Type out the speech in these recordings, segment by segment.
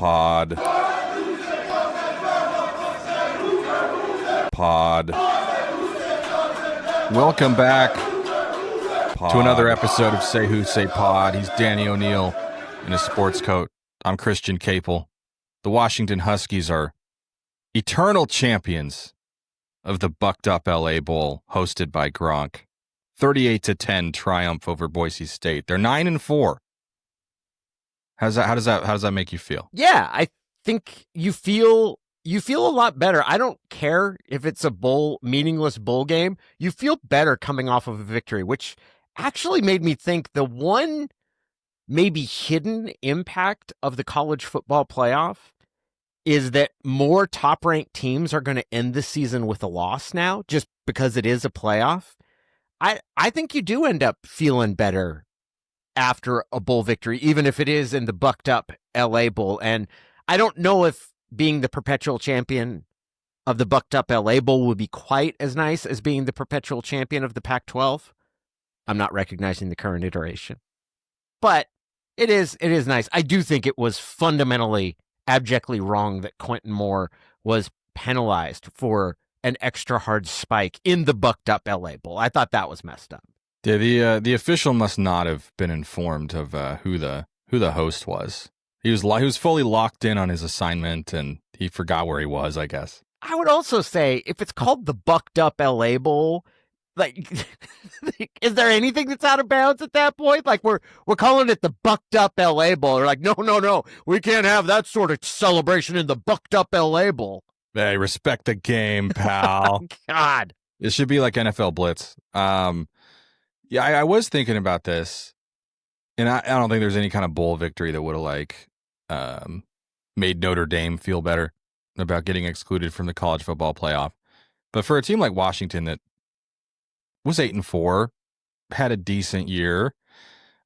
Pod. Welcome back to another episode of Say Who, Say Pod. He's Danny O'Neil in a sports coat. I'm Christian Caple. The Washington Huskies are eternal champions of the Bucked Up LA Bowl hosted by Gronk. 38-10 triumph over Boise State. They're 9-4. How does that make you feel? Yeah, I think you feel a lot better. I don't care if it's a meaningless bowl game. You feel better coming off of a victory, which actually made me think the one maybe hidden impact of the college football playoff is that more top-ranked teams are going to end the season with a loss now, just because it is a playoff. I think you do end up feeling better after a bowl victory, even if it is in the Bucked Up LA Bowl. And I don't know if being the perpetual champion of the Bucked Up LA Bowl would be quite as nice as being the perpetual champion of the Pac-12. I'm not recognizing the current iteration, but it is nice. I do think it was fundamentally abjectly wrong that Quentin Moore was penalized for an extra hard spike in the Bucked Up LA Bowl. I thought that was messed up. Yeah, the official must not have been informed of who the host was. He was fully locked in on his assignment, and he forgot where he was, I guess. I would also say, if it's called the Bucked Up LA Bowl, like, is there anything that's out of bounds at that point? Like, we're calling it the Bucked Up LA Bowl. We're like, no, we can't have that sort of celebration in the Bucked Up LA Bowl. Hey, respect the game, pal. Oh, God. It should be like NFL Blitz. Yeah, I was thinking about this, and I don't think there's any kind of bowl victory that would have made Notre Dame feel better about getting excluded from the college football playoff. But for a team like Washington that was 8-4, had a decent year,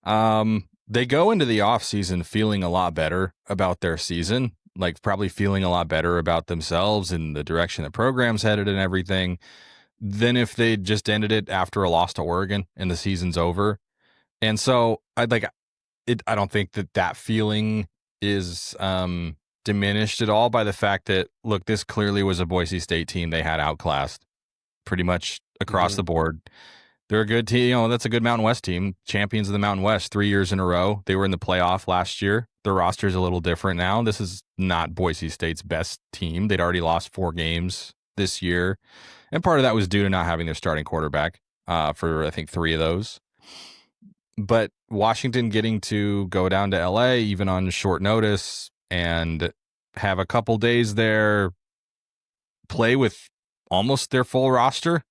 they go into the offseason feeling a lot better about their season, like probably feeling a lot better about themselves and the direction the program's headed and everything, than if they just ended it after a loss to Oregon and the season's over. And so I don't think that feeling is diminished at all by the fact that, look, this clearly was a Boise State team they had outclassed pretty much across the board. They're a good team. That's a good Mountain West team. Champions of the Mountain West 3 years in a row. They were in the playoff last year. Their roster's a little different now. This is not Boise State's best team. They'd already lost 4 games this year. And part of that was due to not having their starting quarterback for, I think, 3 of those. But Washington getting to go down to LA, even on short notice, and have a couple days there, play with almost their full roster.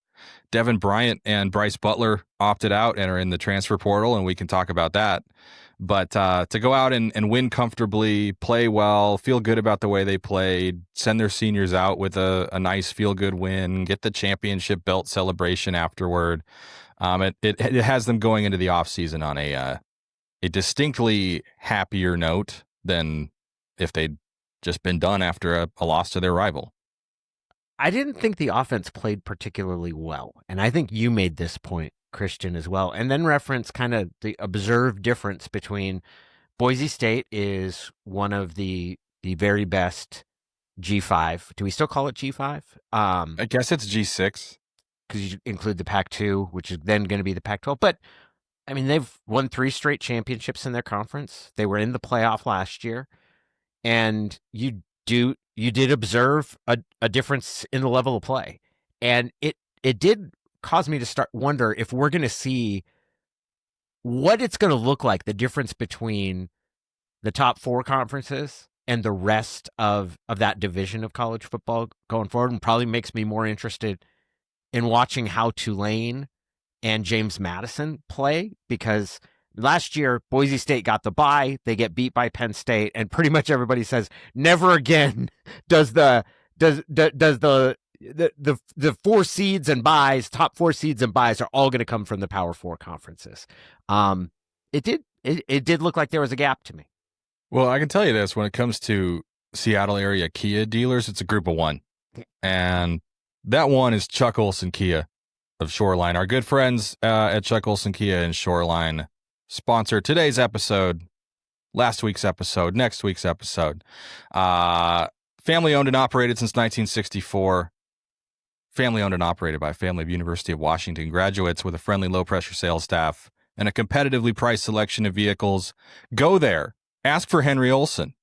Devin Bryant and Bryce Butler opted out and are in the transfer portal, and we can talk about that. But to go out and win comfortably, play well, feel good about the way they played, send their seniors out with a nice feel-good win, get the championship belt celebration afterward. It has them going into the offseason on a distinctly happier note than if they'd just been done after a loss to their rival. I didn't think the offense played particularly well, and I think you made this point, Christian, as well, and then reference kind of the observed difference between Boise State is one of the very best G5. Do we still call it G5? I guess it's G6. Because you include the Pac-2, which is then going to be the Pac-12. But, I mean, they've won 3 straight championships in their conference. They were in the playoff last year. And you did observe a difference in the level of play. And it did cause me to wonder if we're going to see what it's going to look like, the difference between the top 4 conferences and the rest of that division of college football going forward, and probably makes me more interested in watching how Tulane and James Madison play, because last year Boise State got the bye, they get beat by Penn State, and pretty much everybody says never again does the 4 seeds and buys, top 4 seeds and buys are all going to come from the Power 4 conferences. It did look like there was a gap to me. Well, I can tell you this, when it comes to Seattle area Kia dealers, it's a group of 1. And that one is Chuck Olson Kia of Shoreline. Our good friends at Chuck Olson Kia and Shoreline sponsor today's episode last week's episode, next week's episode. Family owned and operated since 1964. Family owned and operated by a family of University of Washington graduates with a friendly, low-pressure sales staff and a competitively priced selection of vehicles. Go there. Ask for Henry Olson.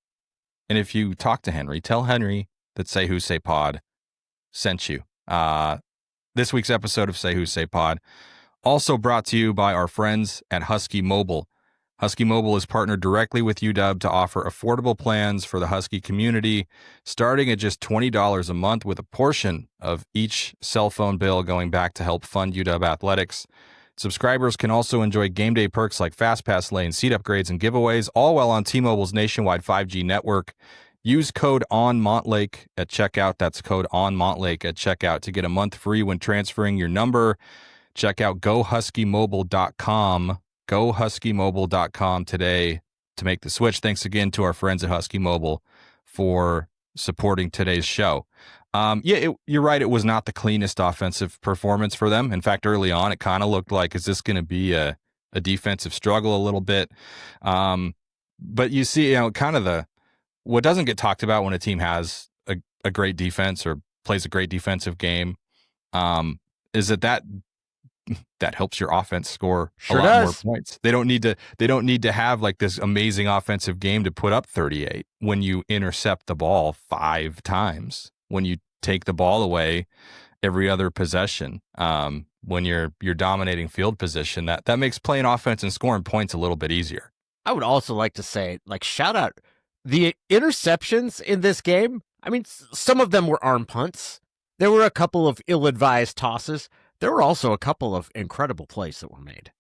And if you talk to Henry, tell Henry that Say Who Say Pod sent you. This week's episode of Say Who Say Pod also brought to you by our friends at Husky Mobile. Husky Mobile is partnered directly with UW to offer affordable plans for the Husky community, starting at just $20 a month, with a portion of each cell phone bill going back to help fund UW athletics. Subscribers can also enjoy game day perks like Fast Pass lane, seat upgrades, and giveaways, all while on T-Mobile's nationwide 5G network. Use code ONMontlake at checkout. That's code ONMontlake at checkout to get a month free when transferring your number. Check out GoHuskyMobile.com. GoHuskyMobile.com today to make the switch. Thanks again to our friends at Husky Mobile for supporting today's show. You're right. It was not the cleanest offensive performance for them. In fact, early on, it kind of looked like, is this going to be a defensive struggle a little bit? But you see, kind of what doesn't get talked about when a team has a great defense or plays a great defensive game, is that helps your offense score a lot more points. They don't need to have like this amazing offensive game to put up 38 when you intercept the ball 5 times, when you take the ball away every other possession, when you're dominating field position. That makes playing offense and scoring points a little bit easier. I would also like to say, shout out the interceptions in this game. I mean, some of them were arm punts. There were a couple of ill-advised tosses. There were also a couple of incredible plays that were made.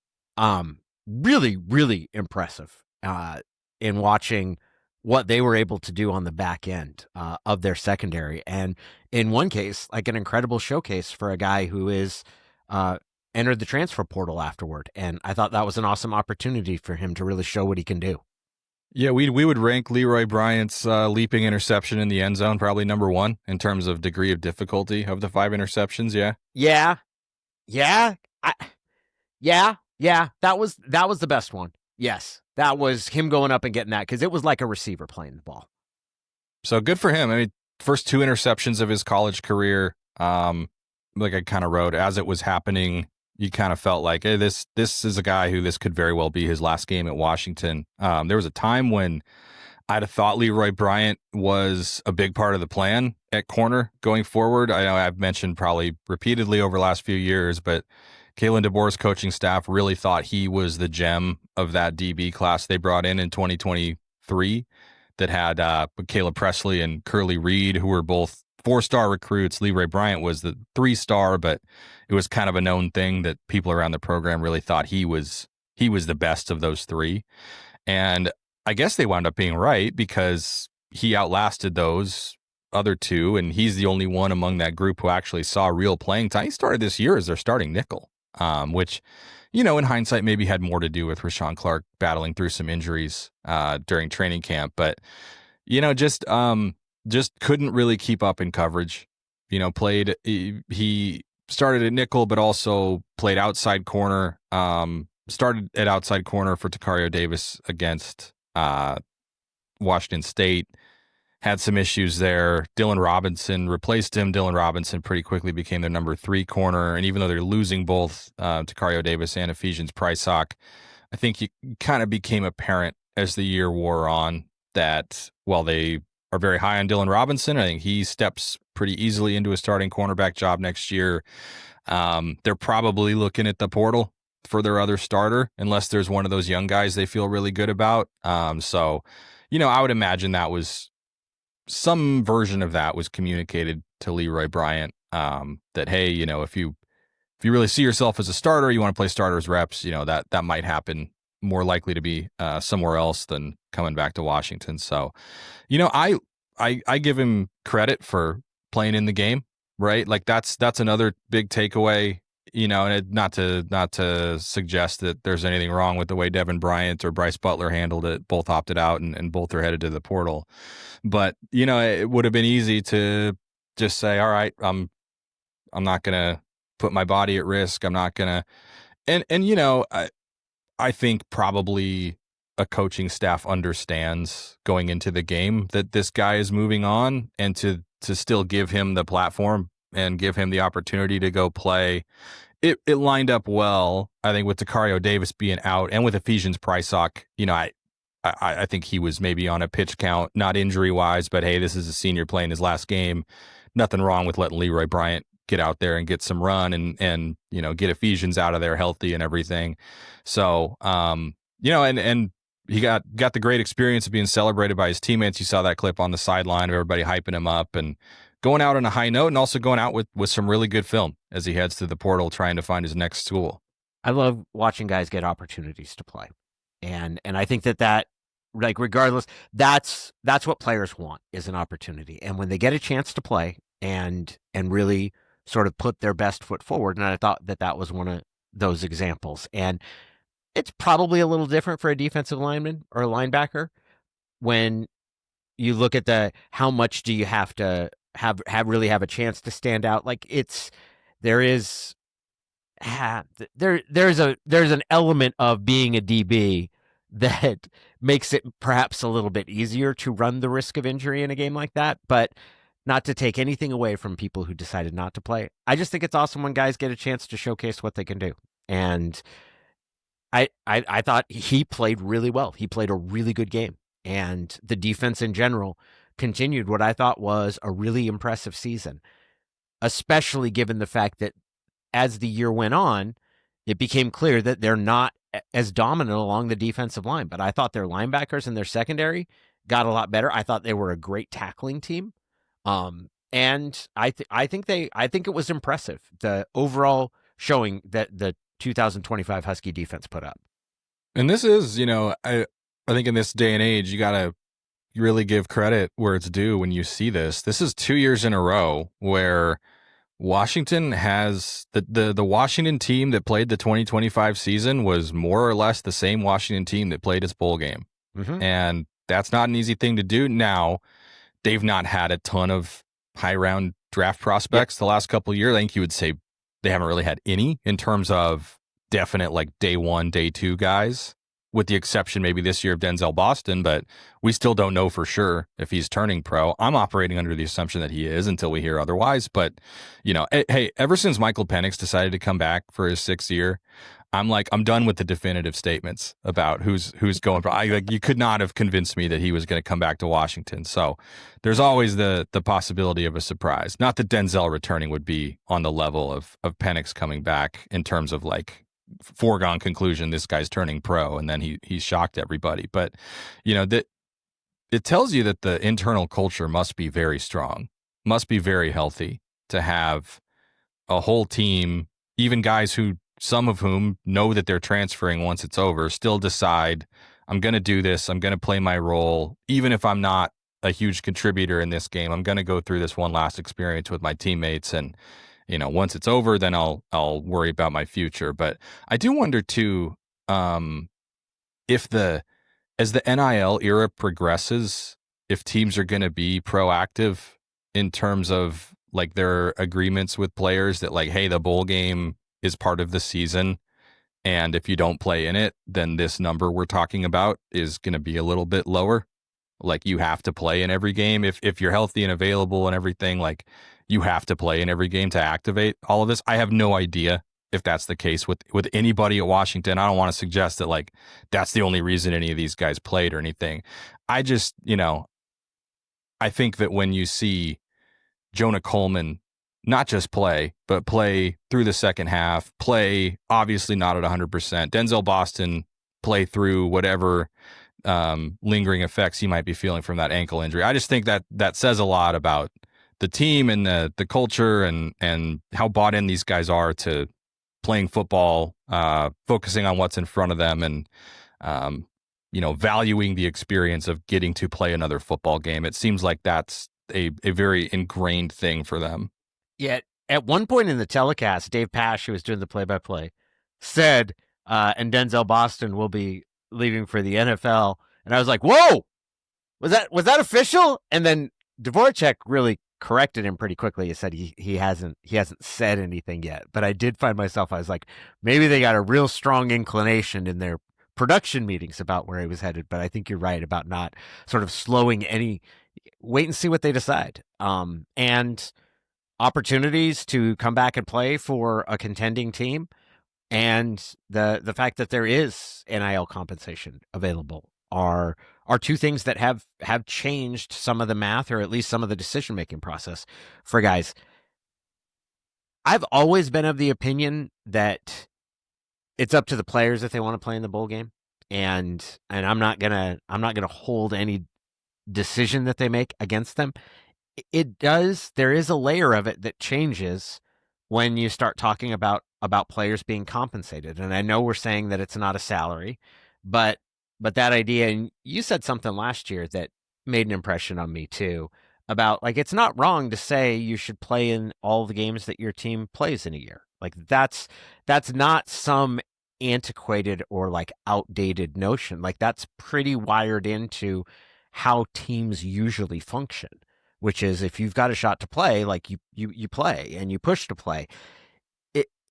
Really, really impressive in watching what they were able to do on the back end of their secondary. And in one case, an incredible showcase for a guy who is entered the transfer portal afterward. And I thought that was an awesome opportunity for him to really show what he can do. Yeah, we would rank Leroy Bryant's leaping interception in the end zone probably number 1 in terms of degree of difficulty of the 5 interceptions. Yeah. That was the best one. Yes, that was him going up and getting that, because it was like a receiver playing the ball. So good for him. I mean, first 2 interceptions of his college career. Like I kind of wrote, as it was happening, you kind of felt like, hey, this is a guy who this could very well be his last game at Washington. There was a time when I'd have thought Leroy Bryant was a big part of the plan at corner going forward. I know I've mentioned probably repeatedly over the last few years, but Kalen DeBoer's coaching staff really thought he was the gem of that DB class they brought in 2023 that had Caleb Presley and Curly Reed, who were both 4-star recruits. Leroy Bryant was the 3-star, but it was kind of a known thing that people around the program really thought he was the best of those 3. And I guess they wound up being right, because he outlasted those other 2, and he's the only one among that group who actually saw real playing time. He started this year as their starting nickel, which, in hindsight, maybe had more to do with Rashawn Clark battling through some injuries during training camp. But, just couldn't really keep up in coverage. He started at nickel, but also played outside corner. Started at outside corner for Takario Davis against Washington State. Had some issues there. Dylan Robinson replaced him. Dylan Robinson pretty quickly became their number 3 corner. And even though they're losing both Takario Davis and Ephesians Prysock, I think it kind of became apparent as the year wore on that while they are very high on Dylan Robinson, I think he steps pretty easily into a starting cornerback job next year. They're probably looking at the portal for their other starter, unless there's one of those young guys they feel really good about. So, I would imagine that was some version of that was communicated to Leroy Bryant, that, hey, if you really see yourself as a starter, you want to play starters reps, that might happen, more likely to be somewhere else than coming back to Washington. So, I give him credit for playing in the game, right? That's another big takeaway. And not to suggest that there's anything wrong with the way Devin Bryant or Bryce Butler handled it. Both opted out and both are headed to the portal. But, it would have been easy to just say, all right, I'm not going to put my body at risk. I'm not going to. And I think probably a coaching staff understands going into the game that this guy is moving on, and to still give him the platform and give him the opportunity to go play. It lined up well, I think, with Dakario Davis being out and with Ephesians Prysock. I think he was maybe on a pitch count, not injury-wise, but hey, this is a senior playing his last game. Nothing wrong with letting Leroy Bryant get out there and get some run and get Ephesians out of there healthy and everything. So, and he got the great experience of being celebrated by his teammates. You saw that clip on the sideline of everybody hyping him up and going out on a high note, and also going out with some really good film as he heads to the portal trying to find his next school. I love watching guys get opportunities to play. And I think that like, regardless, that's what players want, is an opportunity. And when they get a chance to play and really sort of put their best foot forward, and I thought that was one of those examples. And it's probably a little different for a defensive lineman or a linebacker when you look at how much do you have to really have a chance to stand out. Like, there's an element of being a DB that makes it perhaps a little bit easier to run the risk of injury in a game like that, but not to take anything away from people who decided not to play. I just think it's awesome when guys get a chance to showcase what they can do. And I thought he played really well. He played a really good game, and the defense in general continued what I thought was a really impressive season, especially given the fact that as the year went on, it became clear that they're not as dominant along the defensive line. But I thought their linebackers and their secondary got a lot better. I thought they were a great tackling team. And I think it was impressive, the overall showing that the 2025 Husky defense put up. And this is, I think in this day and age, you got to really give credit where it's due when you see this. This is 2 years in a row where Washington has the Washington team that played the 2025 season was more or less the same Washington team that played its bowl game. Mm-hmm. And that's not an easy thing to do. Now, they've not had a ton of high round draft prospects the last couple of years. I think you would say they haven't really had any in terms of definite like day one, day two guys, with the exception maybe this year of Denzel Boston, but we still don't know for sure if he's turning pro. I'm operating under the assumption that he is until we hear otherwise. But, hey, ever since Michael Penix decided to come back for his 6th year, I'm done with the definitive statements about who's going pro. You could not have convinced me that he was going to come back to Washington. So there's always the possibility of a surprise. Not that Denzel returning would be on the level of Penix coming back in terms of like foregone conclusion, this guy's turning pro, and then he shocked everybody. But that it tells you that the internal culture must be very strong, must be very healthy to have a whole team, even guys who some of whom know that they're transferring once it's over, still decide, I'm going to do this, I'm going to play my role, even if I'm not a huge contributor in this game. I'm going to go through this one last experience with my teammates, and once it's over, then I'll worry about my future. But I do wonder too, if as the NIL era progresses, if teams are going to be proactive in terms of like their agreements with players that like, hey, the bowl game is part of the season, and if you don't play in it, then this number we're talking about is going to be a little bit lower. Like, you have to play in every game if you're healthy and available and everything. Like, you have to play in every game to activate all of this. I have no idea if that's the case with anybody at Washington. I don't want to suggest that like that's the only reason any of these guys played or anything. I just, I think that when you see Jonah Coleman not just play, but play through the second half, play obviously not at 100%, Denzel Boston play through whatever lingering effects he might be feeling from that ankle injury. I just think that says a lot about the team and the culture and how bought in these guys are to playing football, focusing on what's in front of them, and valuing the experience of getting to play another football game. It seems like that's a very ingrained thing for them. Yeah, at one point in the telecast, Dave Pasch, who was doing the play-by-play, said, and Denzel Boston will be leaving for the NFL. And I was like, whoa, was that official? And then Dvorak really corrected him pretty quickly. He said he hasn't said anything yet. But I did find myself, I was like, maybe they got a real strong inclination in their production meetings about where he was headed. But I think you're right about not sort of slowing any. Wait and see what they decide. And opportunities to come back and play for a contending team, and the fact that there is NIL compensation available are two things that have changed some of the math, or at least some of the decision making process for guys. I've always been of the opinion that it's up to the players if they want to play in the bowl game, and I'm not gonna hold any decision that they make against them. There is a layer of it that changes when you start talking about players being compensated. And I know we're saying that it's not a salary, but that idea, and you said something last year that made an impression on me too, about like, it's not wrong to say you should play in all the games that your team plays in a year. Like that's not some antiquated or like outdated notion. Like that's pretty wired into how teams usually function, which is if you've got a shot to play, like you play and you push to play.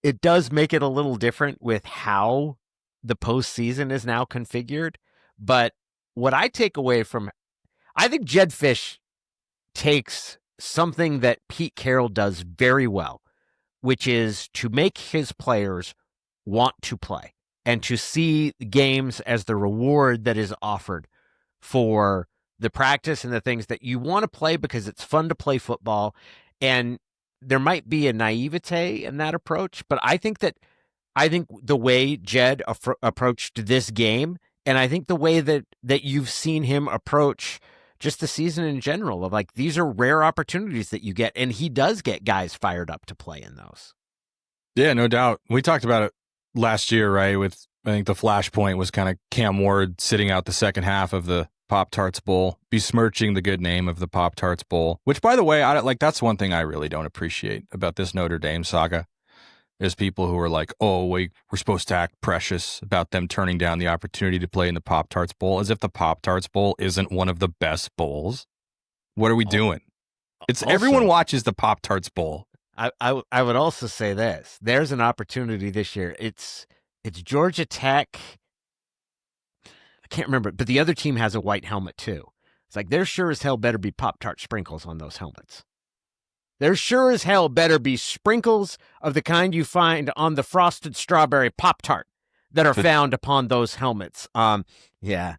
It does make it a little different with how the postseason is now configured. But what I take away from, I think Jedd Fisch takes something that Pete Carroll does very well, which is to make his players want to play and to see games as the reward that is offered for the practice and the things that you want to play because it's fun to play football. And there might be a naivete in that approach, but I think the way Jedd approached this game, and I think the way that you've seen him approach just the season in general, of like, these are rare opportunities that you get, and he does get guys fired up to play in those. Yeah, no doubt. We talked about it last year, right? With, I think the flashpoint was kind of Cam Ward sitting out the second half of the Pop-Tarts Bowl, besmirching the good name of the Pop-Tarts Bowl, which, by the way, that's one thing I really don't appreciate about this Notre Dame saga, is people who are like, oh, we're supposed to act precious about them turning down the opportunity to play in the Pop-Tarts Bowl, as if the Pop-Tarts Bowl isn't one of the best bowls. What are we doing? It's also, everyone watches the Pop-Tarts Bowl. I would also say this. There's an opportunity this year. It's Georgia Tech. Can't remember, but the other team has a white helmet too. It's like, there sure as hell better be Pop-Tart sprinkles on those helmets. There sure as hell better be sprinkles of the kind you find on the frosted strawberry Pop-Tart that are found upon those helmets. Yeah.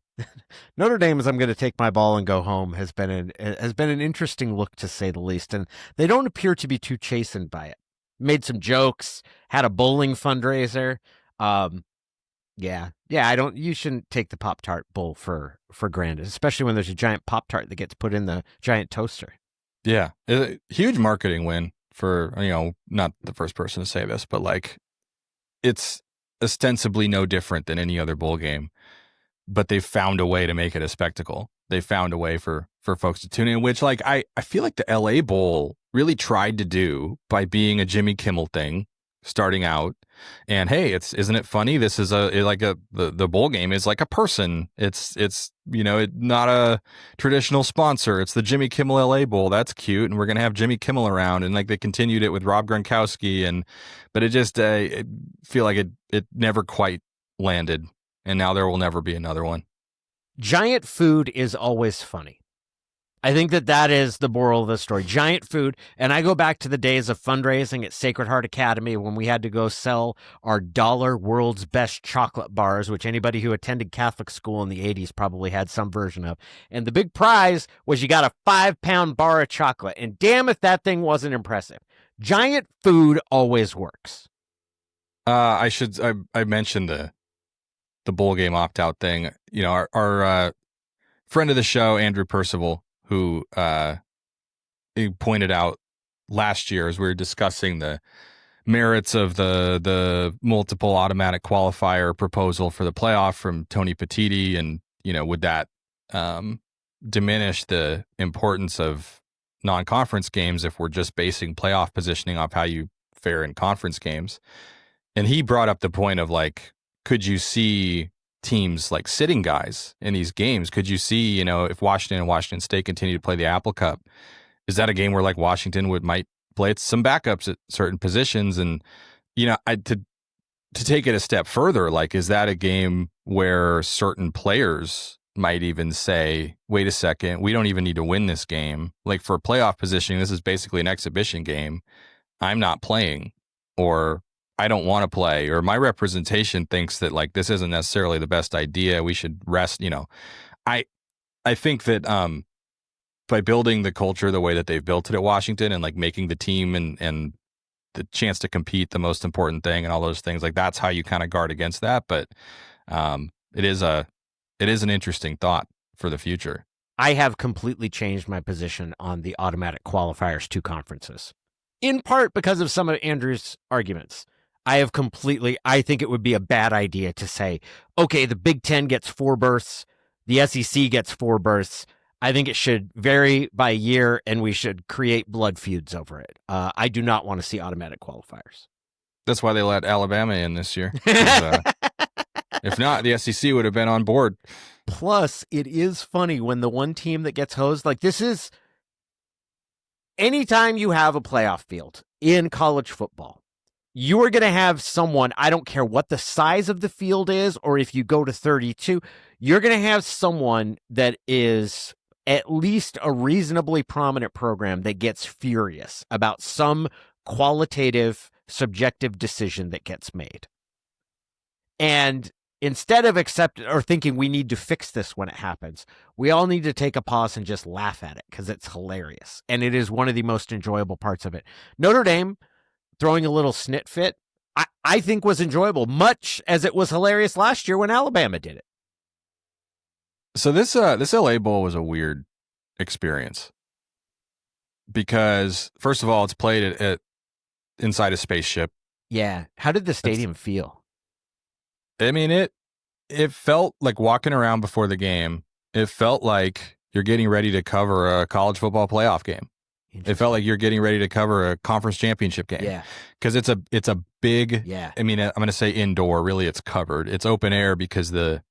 Notre Dame, as I'm going to take my ball and go home, has been an interesting look, to say the least, and they don't appear to be too chastened by it. Made some jokes, had a bowling fundraiser. Yeah. You shouldn't take the Pop-Tart Bowl for granted, especially when there's a giant Pop-Tart that gets put in the giant toaster. Yeah. A huge marketing win for, not the first person to say this, but like, it's ostensibly no different than any other bowl game, but they've found a way to make it a spectacle. They found a way for folks to tune in, which, like, I feel like the LA Bowl really tried to do by being a Jimmy Kimmel thing starting out. And hey, isn't it funny? This is the bowl game is like a person. It's not a traditional sponsor. It's the Jimmy Kimmel LA Bowl. That's cute, and we're gonna have Jimmy Kimmel around. And like, they continued it with Rob Gronkowski, but it just I feel like it never quite landed, and now there will never be another one. Giant food is always funny. I think that is the moral of the story. Giant food. And I go back to the days of fundraising at Sacred Heart Academy when we had to go sell our $1 world's best chocolate bars, which anybody who attended Catholic school in the 80s probably had some version of. And the big prize was you got a 5-pound bar of chocolate. And damn if that thing wasn't impressive. Giant food always works. I mentioned the bowl game opt-out thing. Our friend of the show, Andrew Percival, who he pointed out last year as we were discussing the merits of the multiple automatic qualifier proposal for the playoff from Tony Petitti, and would that diminish the importance of non-conference games if we're just basing playoff positioning off how you fare in conference games? And he brought up the point of, like, could you see teams like sitting guys in these games? Could you see, if Washington and Washington State continue to play the Apple Cup, is that a game where like Washington might play some backups at certain positions? And, to to take it a step further, like, is that a game where certain players might even say, wait a second, we don't even need to win this game. Like, for playoff positioning, this is basically an exhibition game. I'm not playing, or I don't want to play, or my representation thinks that, like, this isn't necessarily the best idea. We should rest. I think that by building the culture the way that they've built it at Washington, and like making the team and the chance to compete the most important thing, and all those things, like, that's how you kind of guard against that. But it is an interesting thought for the future. I have completely changed my position on the automatic qualifiers to conferences, in part because of some of Andrew's arguments. I think it would be a bad idea to say, okay, the Big Ten gets 4 berths, the SEC gets 4 berths. I think it should vary by year, and we should create blood feuds over it. I do not want to see automatic qualifiers. That's why they let Alabama in this year. If not, the SEC would have been on board. Plus, it is funny when the one team that gets hosed, like, this is anytime you have a playoff field in college football, you are going to have someone, I don't care what the size of the field is, or if you go to 32, you're going to have someone that is at least a reasonably prominent program that gets furious about some qualitative, subjective decision that gets made. And instead of thinking we need to fix this when it happens, we all need to take a pause and just laugh at it, because it's hilarious. And it is one of the most enjoyable parts of it. Notre Dame throwing a little snit fit, I think was enjoyable, much as it was hilarious last year when Alabama did it. So this LA Bowl was a weird experience, because first of all, it's played at inside a spaceship. Yeah. How did the stadium feel? I mean, it felt like walking around before the game. It felt like you're getting ready to cover a college football playoff game. It felt like you're getting ready to cover a conference championship game. Yeah. Because it's a big, yeah. I mean, I'm going to say indoor. Really, it's covered. It's open air because the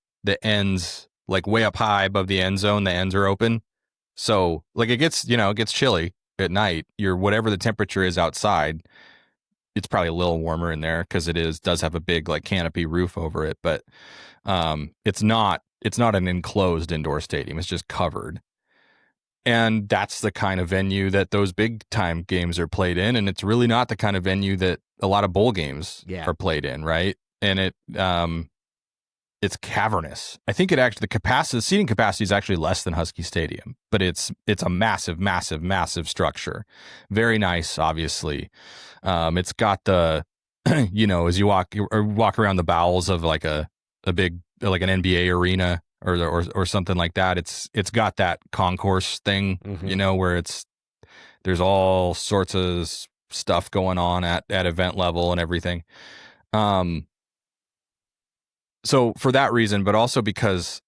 ends, like way up high above the end zone, the ends are open. So like it gets chilly at night. Whatever the temperature is outside, it's probably a little warmer in there because does have a big like canopy roof over it. But it's not an enclosed indoor stadium. It's just covered. And that's the kind of venue that those big time games are played in. And it's really not the kind of venue that a lot of bowl games are played in, right? And it's cavernous. I think the seating capacity is actually less than Husky Stadium, but it's a massive, massive, massive structure. Very nice, obviously. It's got the, as you walk around the bowels of like a big, like an NBA arena, or something like that. It's got that concourse thing, where there's all sorts of stuff going on at event level and everything. So for that reason, but also because,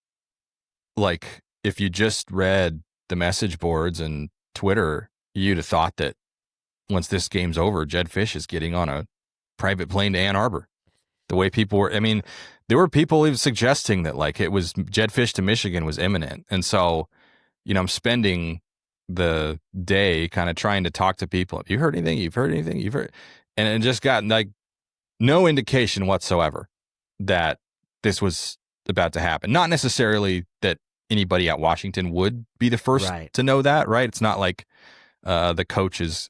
like, if you just read the message boards and Twitter, you'd have thought that once this game's over, Jedd Fisch is getting on a private plane to Ann Arbor. The way people were, I mean, there were people even suggesting that like it was Jedd Fisch to Michigan was imminent. And so, I'm spending the day kind of trying to talk to people. Have you heard anything? You've heard anything? You've heard, and it just got like no indication whatsoever that this was about to happen. Not necessarily that anybody at Washington would be the first to know that, right? It's not like the coach is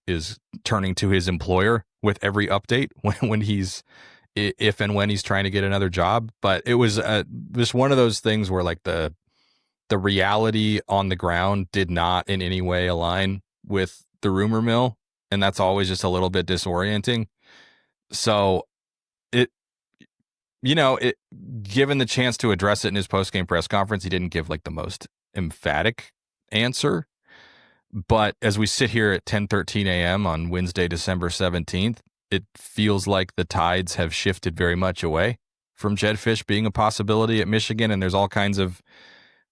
turning to his employer with every update if and when he's trying to get another job. But it was just one of those things where like the reality on the ground did not in any way align with the rumor mill. And that's always just a little bit disorienting. So given the chance to address it in his post-game press conference, he didn't give like the most emphatic answer. But as we sit here at 10:13 a.m. on Wednesday, December 17th, it feels like the tides have shifted very much away from Jedd Fisch being a possibility at Michigan. And there's all kinds of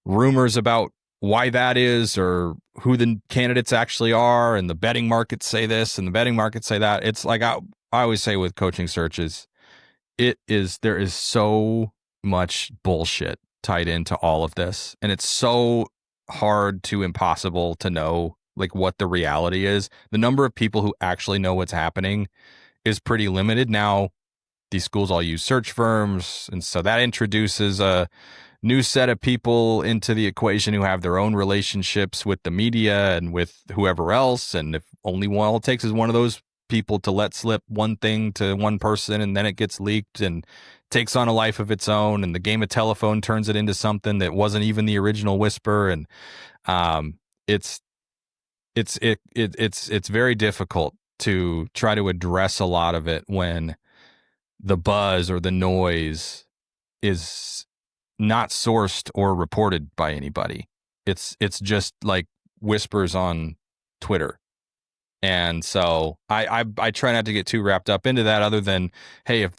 rumors about why that is or who the candidates actually are. And the betting markets say this and the betting markets say that. It's like I always say with coaching searches, there is so much bullshit tied into all of this. And it's so hard to impossible to know like what the reality is. The number of people who actually know what's happening is pretty limited. Now, these schools all use search firms. And so that introduces a new set of people into the equation who have their own relationships with the media and with whoever else. And if only all it takes is one of those people to let slip one thing to one person, and then it gets leaked and takes on a life of its own, and the game of telephone turns it into something that wasn't even the original whisper. And it's very difficult to try to address a lot of it when the buzz or the noise is not sourced or reported by anybody. It's just like whispers on Twitter. And so I try not to get too wrapped up into that, other than, hey, if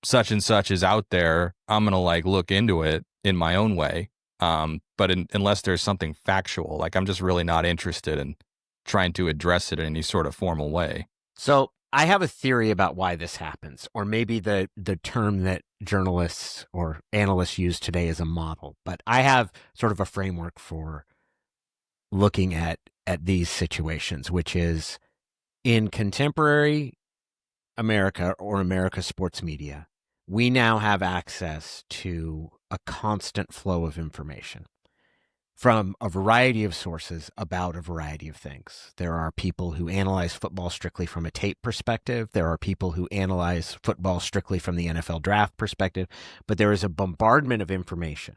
such and such is out there, I'm going to like look into it in my own way. But unless there's something factual, like I'm just really not interested in trying to address it in any sort of formal way. So I have a theory about why this happens, or maybe the term that journalists or analysts use today is a model. But I have sort of a framework for looking at these situations, which is in contemporary America or America sports media, we now have access to a constant flow of information from a variety of sources about a variety of things. There are people who analyze football strictly from a tape perspective. There are people who analyze football strictly from the NFL draft perspective, but there is a bombardment of information.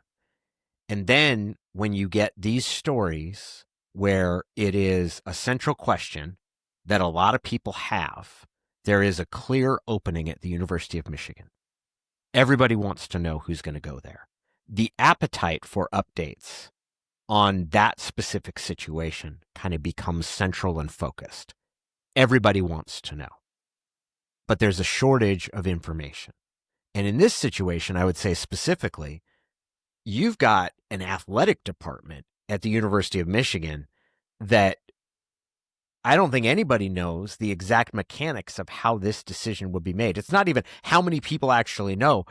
And then when you get these stories where it is a central question that a lot of people have, there is a clear opening at the University of Michigan. Everybody wants to know who's going to go there. The appetite for updates on that specific situation kind of becomes central and focused. Everybody wants to know. But there's a shortage of information. And in this situation, I would say specifically, you've got an athletic department at the University of Michigan that I don't think anybody knows the exact mechanics of how this decision would be made. It's not even how many people actually know.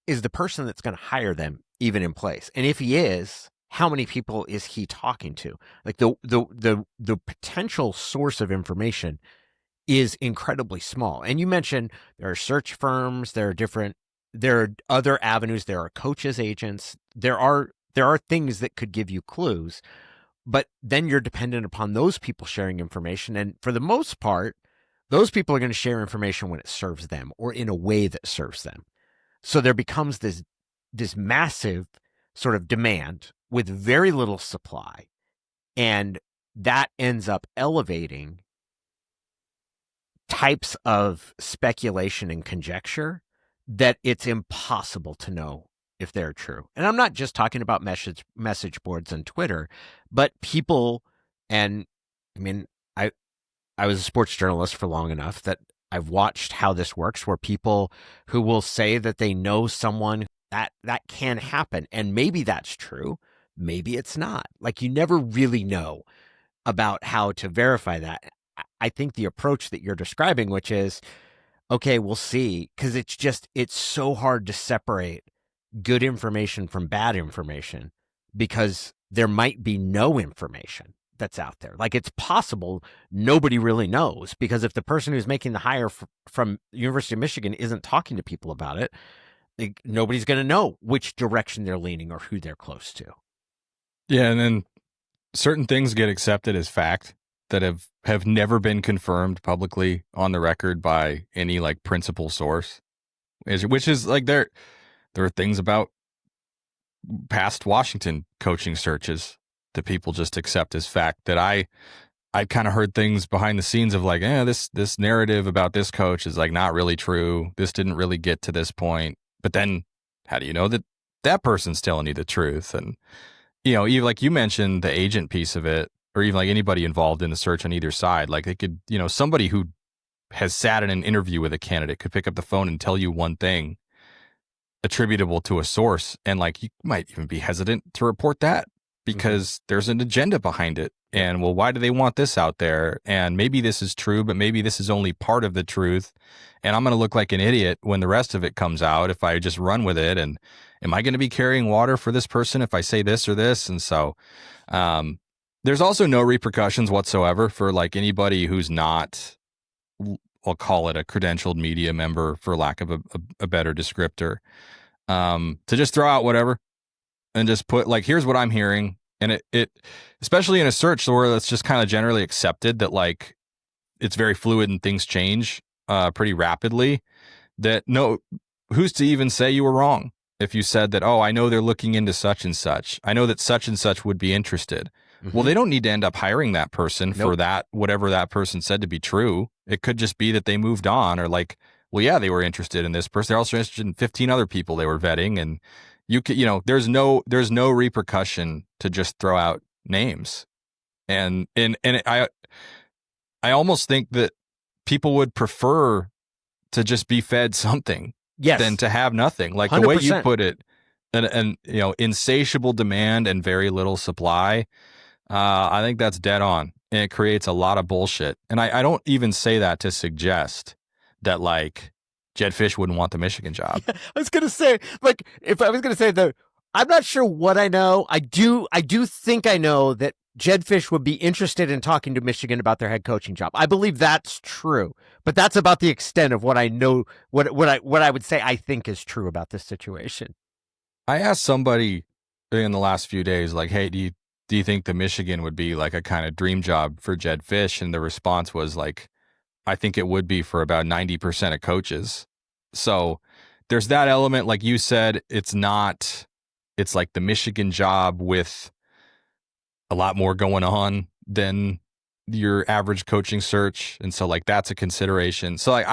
Is the person that's going to hire them even in place? And if he is, how many people is he talking to? Like the potential source of information is incredibly small. And you mentioned there are search firms, there are other avenues, there are coaches, agents, there are things that could give you clues, but then you're dependent upon those people sharing information. And for the most part, those people are going to share information when it serves them or in a way that serves them. So there becomes this massive sort of demand with very little supply. And that ends up elevating types of speculation and conjecture that it's impossible to know if they're true. And I'm not just talking about message boards and Twitter, but people, and I mean, I was a sports journalist for long enough that I've watched how this works, where people who will say that they know someone that can happen. And maybe that's true. Maybe it's not. Like, you never really know about how to verify that. I think the approach that you're describing, which is, okay, we'll see, because it's so hard to separate good information from bad information, because there might be no information that's out there. Like, it's possible nobody really knows, because if the person who's making the hire from University of Michigan isn't talking to people about it, nobody's going to know which direction they're leaning or who they're close to. Yeah, and then certain things get accepted as fact that have never been confirmed publicly on the record by any like principal source, which is like there are things about past Washington coaching searches that people just accept as fact that I kind of heard things behind the scenes of like, this narrative about this coach is like not really true. This didn't really get to this point. But then how do you know that that person's telling you the truth? And, even like you mentioned the agent piece of it, or even like anybody involved in the search on either side, like they could, somebody who has sat in an interview with a candidate could pick up the phone and tell you one thing attributable to a source. And like, you might even be hesitant to report that because there's an agenda behind it. And well, why do they want this out there? And maybe this is true, but maybe this is only part of the truth. And I'm going to look like an idiot when the rest of it comes out if I just run with it. And am I going to be carrying water for this person if I say this or this? And so there's also no repercussions whatsoever for like anybody who's not I'll call it a credentialed media member for lack of a better descriptor, to just throw out whatever and just put like, here's what I'm hearing. And it especially in a search where it's just kind of generally accepted that like it's very fluid and things change pretty rapidly, that no, who's to even say you were wrong if you said that, oh, I know they're looking into such and such. I know that such and such would be interested. Mm-hmm. Well, they don't need to end up hiring that person for that, whatever that person said to be true. It could just be that they moved on, or like, well, yeah, they were interested in this person. They're also interested in 15 other people they were vetting. And you could, there's no repercussion to just throw out names. And I almost think that people would prefer to just be fed something than to have nothing. Like 100%. The way you put it, an insatiable demand and very little supply. I think that's dead on, and it creates a lot of bullshit. And I don't even say that to suggest that like Jedd Fisch wouldn't want the Michigan job. Yeah, I was gonna say, like, if I was gonna say that, I'm not sure what I know. I do think I know that Jedd Fisch would be interested in talking to Michigan about their head coaching job. I believe that's true, but that's about the extent of what I know. What I would say I think is true about this situation. I asked somebody in the last few days, like, hey, do you think the Michigan would be like a kind of dream job for Jedd Fisch? And the response was like, I think it would be for about 90% of coaches. So there's that element, like you said, it's like the Michigan job with a lot more going on than your average coaching search. And so like, that's a consideration. So like,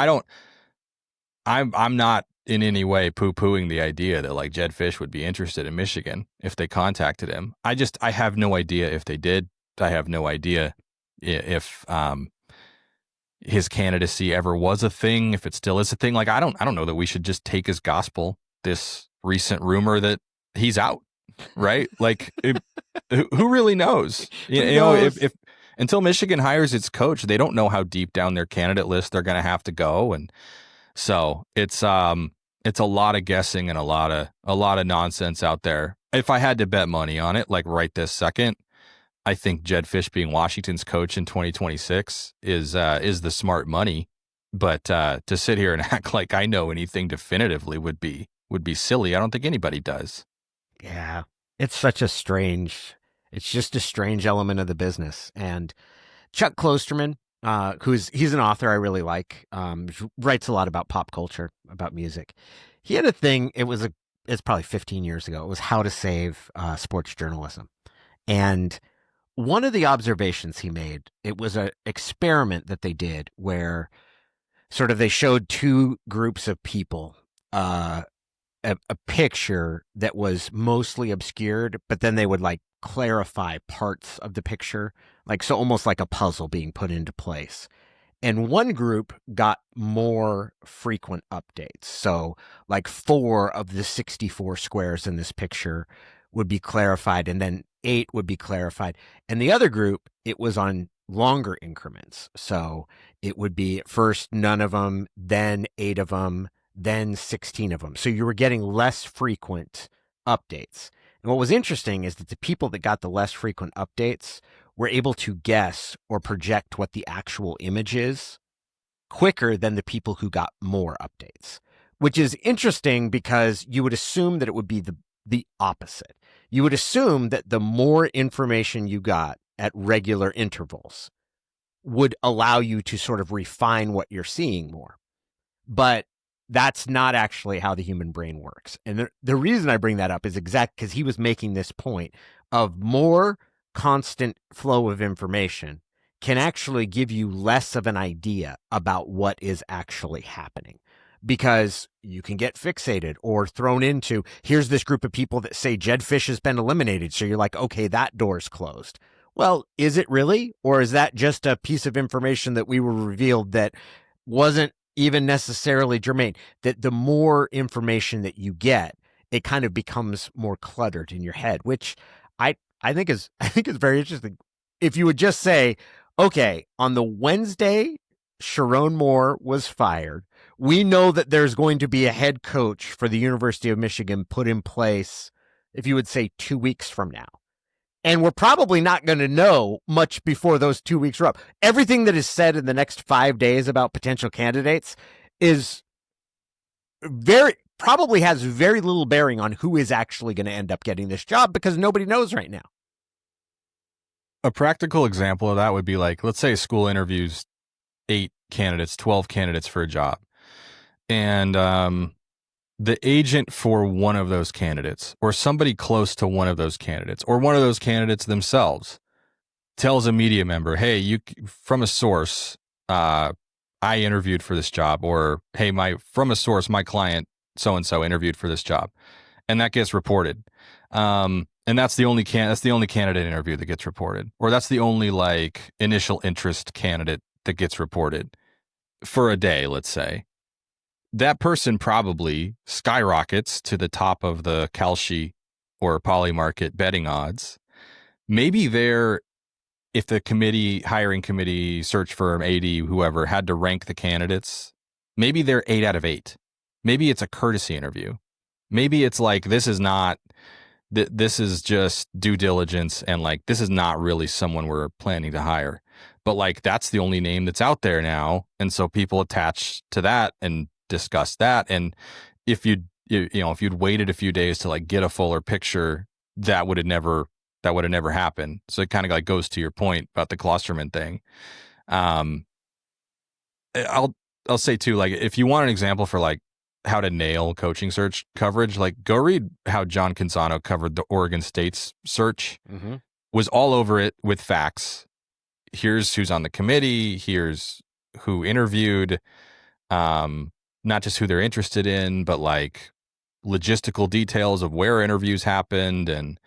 I'm not in any way poo-pooing the idea that like Jedd Fisch would be interested in Michigan if they contacted him. I have no idea if they did. I have no idea if his candidacy ever was a thing, if it still is a thing. Like, I don't know that we should just take as gospel this recent rumor that he's out, right? Like, who really knows? If until Michigan hires its coach, they don't know how deep down their candidate list they're going to have to go. And so it's a lot of guessing and a lot of nonsense out there. If I had to bet money on it, like right this second, I think Jedd Fisch being Washington's coach in 2026 is the smart money. But to sit here and act like I know anything definitively would be silly. I don't think anybody does. Yeah, it's just a strange element of the business. And Chuck Klosterman, he's an author I really like, writes a lot about pop culture, about music. He had a thing, it's probably 15 years ago. It was how to save sports journalism. And one of the observations he made, it was an experiment that they did where sort of they showed two groups of people, a picture that was mostly obscured, but then they would like clarify parts of the picture, like so almost like a puzzle being put into place. And one group got more frequent updates. So like 4 of the 64 squares in this picture would be clarified, and then 8 would be clarified. And the other group, it was on longer increments. So it would be at first none of them, then 8 of them, then 16 of them. So you were getting less frequent updates. And what was interesting is that the people that got the less frequent updates were able to guess or project what the actual image is quicker than the people who got more updates, which is interesting because you would assume that it would be the opposite. You would assume that the more information you got at regular intervals would allow you to sort of refine what you're seeing more. But that's not actually how the human brain works. And the reason I bring that up is because he was making this point of more constant flow of information can actually give you less of an idea about what is actually happening, because you can get fixated or thrown into, here's this group of people that say Jedd Fisch has been eliminated. So you're like, okay, that door's closed. Well, is it really? Or is that just a piece of information that we were revealed that wasn't even necessarily germane? That the more information that you get, it kind of becomes more cluttered in your head, which I think is very interesting. If you would just say, okay, on the Wednesday, Sharon Moore was fired. We know that there's going to be a head coach for the University of Michigan put in place, if you would say 2 weeks from now. And we're probably not going to know much before those 2 weeks are up. Everything that is said in the next 5 days about potential candidates is probably has very little bearing on who is actually going to end up getting this job, because nobody knows right now. A practical example of that would be like, let's say a school interviews 8 candidates, 12 candidates for a job. And the agent for one of those candidates, or somebody close to one of those candidates, or one of those candidates themselves, tells a media member, hey, from a source, I interviewed for this job, or hey, from a source, my client so-and-so interviewed for this job. And that gets reported. And that's the only candidate interview that gets reported, or that's the only like initial interest candidate that gets reported for a day, let's say. That person probably skyrockets to the top of the Kalshi or Poly Market betting odds. Maybe if the hiring committee, search firm, AD, whoever had to rank the candidates, maybe they're 8 out of 8. Maybe it's a courtesy interview. Maybe it's like, this is just due diligence, and like, this is not really someone we're planning to hire. But like, that's the only name that's out there now. And so people attach to that and discuss that. And if you'd waited a few days to like get a fuller picture, that would have never happened. So it kind of like goes to your point about the Klosterman thing. I'll say too, like, if you want an example for like how to nail coaching search coverage, like go read how John Canzano covered the Oregon State's search. Mm-hmm. Was all over it with facts. Here's who's on the committee. Here's who interviewed. Not just who they're interested in, but like logistical details of where interviews happened. And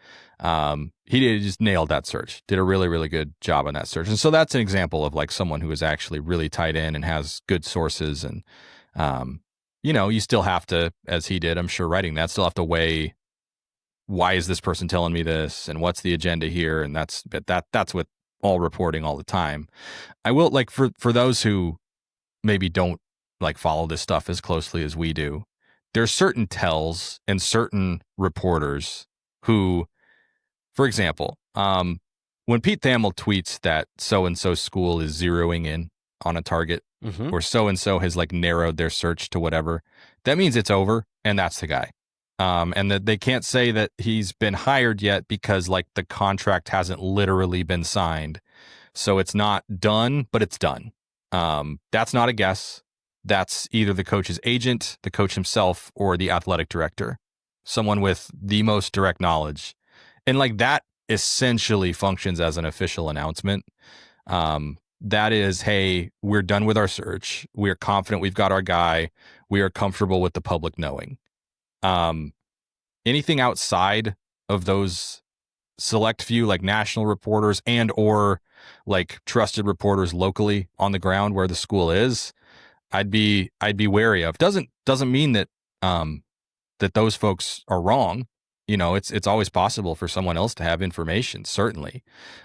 he just nailed that search, did a really, really good job on that search. And so that's an example of like someone who is actually really tied in and has good sources. And, you still have to, as he did, I'm sure writing that, still have to weigh, why is this person telling me this? And what's the agenda here? And that's with all reporting all the time. I will, like, for those who maybe don't like follow this stuff as closely as we do, there's certain tells and certain reporters who, for example, when Pete Thamel tweets that so-and-so school is zeroing in on a target, mm-hmm. or so-and-so has like narrowed their search to whatever, that means it's over, and that's the guy. And that they can't say that he's been hired yet because like the contract hasn't literally been signed. So it's not done, but it's done. That's not a guess. That's either the coach's agent, the coach himself, or the athletic director, someone with the most direct knowledge. And like that essentially functions as an official announcement. That is, hey, we're done with our search. We're confident we've got our guy. We are comfortable with the public knowing. Anything outside of those select few, like national reporters and or like trusted reporters locally on the ground where the school is, I'd be wary of. Doesn't mean that that those folks are wrong. It's always possible for someone else to have information, certainly.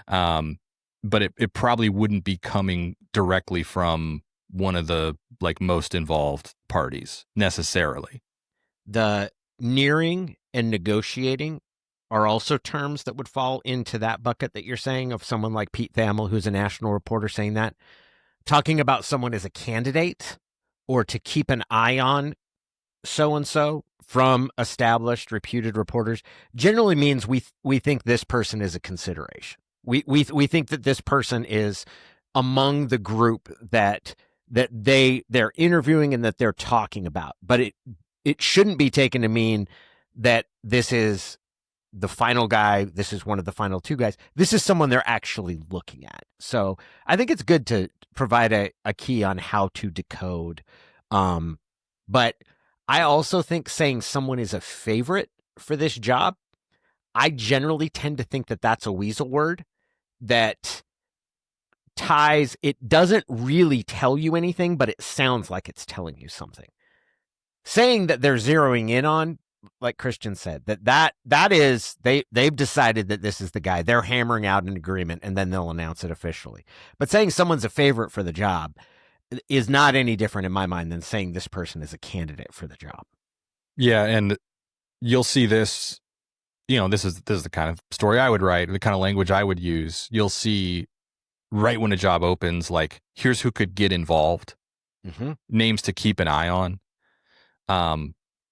But it probably wouldn't be coming directly from one of the like most involved parties necessarily. The nearing and negotiating are also terms that would fall into that bucket that you're saying, of someone like Pete Thamel, who's a national reporter, saying that. Talking about someone as a candidate or to keep an eye on so-and-so from established, reputed reporters generally means we think this person is a consideration. We think that this person is among the group that they're interviewing and that they're talking about. But it shouldn't be taken to mean that this is the final guy. This is one of the final 2 guys. This is someone they're actually looking at. So I think it's good to provide a key on how to decode. But I also think saying someone is a favorite for this job, I generally tend to think that that's a weasel word that ties. It doesn't really tell you anything, but it sounds like it's telling you something. Saying that they're zeroing in on, like Christian said, that is, they've decided that this is the guy. They're hammering out an agreement and then they'll announce it officially. But saying someone's a favorite for the job is not any different in my mind than saying this person is a candidate for the job. Yeah, and you'll see this this is the kind of story I would write, the kind of language I would use. You'll see right when a job opens, like, here's who could get involved, names to keep an eye on.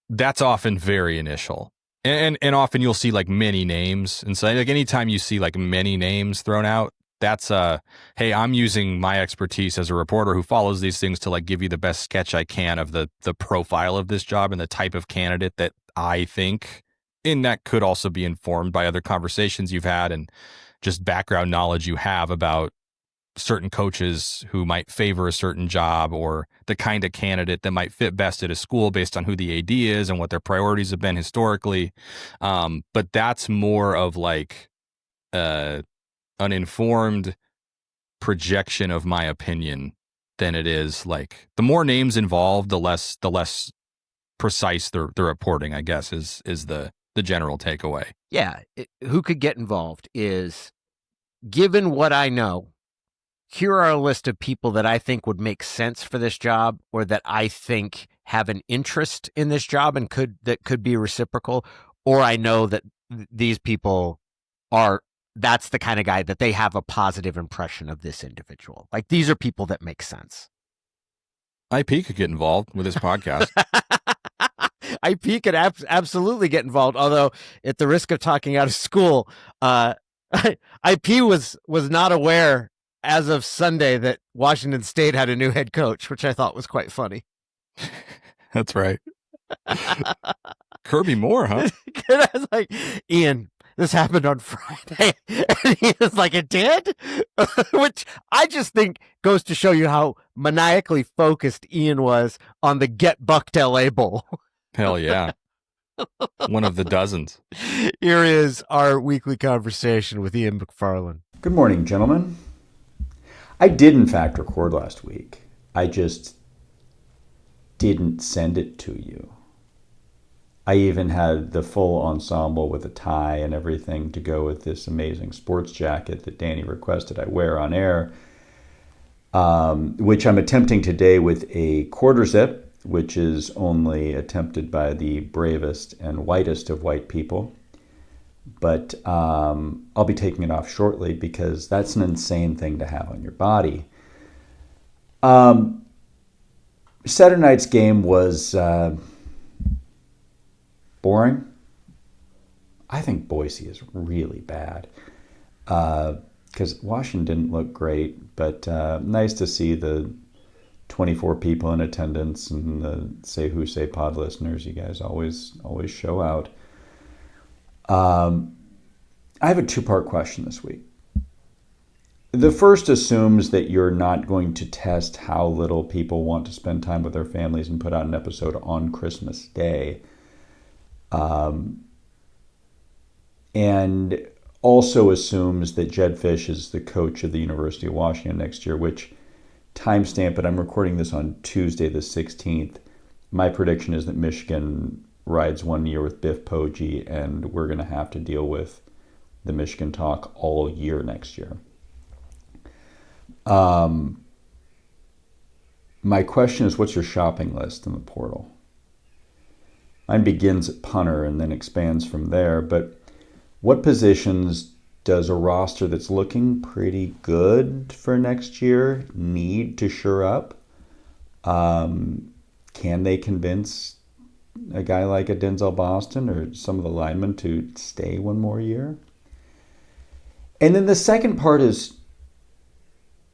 That's often very initial. And often you'll see like many names. And so like anytime you see like many names thrown out, that's hey, I'm using my expertise as a reporter who follows these things to like give you the best sketch I can of the profile of this job and the type of candidate that I think. And that could also be informed by other conversations you've had and just background knowledge you have about certain coaches who might favor a certain job or the kind of candidate that might fit best at a school based on who the AD is and what their priorities have been historically. But that's more of like an informed projection of my opinion than it is like the more names involved, the less precise the reporting, I guess, is the general takeaway. Yeah. Who could get involved is, given what I know, here are a list of people that I think would make sense for this job or that I think have an interest in this job and could be reciprocal, or I know that these people that's the kind of guy that they have a positive impression of this individual. Like, these are people that make sense. IP could get involved with this podcast. IP could absolutely get involved, although at the risk of talking out of school, IP was not aware as of Sunday that Washington State had a new head coach, which I thought was quite funny. That's right. Kirby Moore, huh? I was like, Ian, this happened on Friday. And he was like, it did? Which I just think goes to show you how maniacally focused Ian was on the Get Bucked LA Bowl. Hell yeah. One of the dozens. Here is our weekly conversation with Ian McFarland. Good morning, gentlemen. I did, in fact, record last week. I just didn't send it to you. I even had the full ensemble with a tie and everything to go with this amazing sports jacket that Danny requested I wear on air, which I'm attempting today with a quarter zip, which is only attempted by the bravest and whitest of white people. But I'll be taking it off shortly because that's an insane thing to have on your body. Saturday night's game was boring. I think Boise is really bad because Washington didn't look great, but nice to see the 24 people in attendance and the Say Who Say Pod listeners. You guys always show out. I have a two-part question this week. The first assumes that you're not going to test how little people want to spend time with their families and put out an episode on Christmas Day. And also assumes that Jedd Fisch is the coach of the University of Washington next year, which timestamp, but I'm recording this on Tuesday the 16th. My prediction is that Michigan rides 1 year with Biff Poggi, and we're going to have to deal with the Michigan talk all year next year. My question is, what's your shopping list in the portal? Mine begins at punter and then expands from there, but what positions does a roster that's looking pretty good for next year need to shore up? Can they convince a guy like a Denzel Boston or some of the linemen to stay one more year? And then the second part is,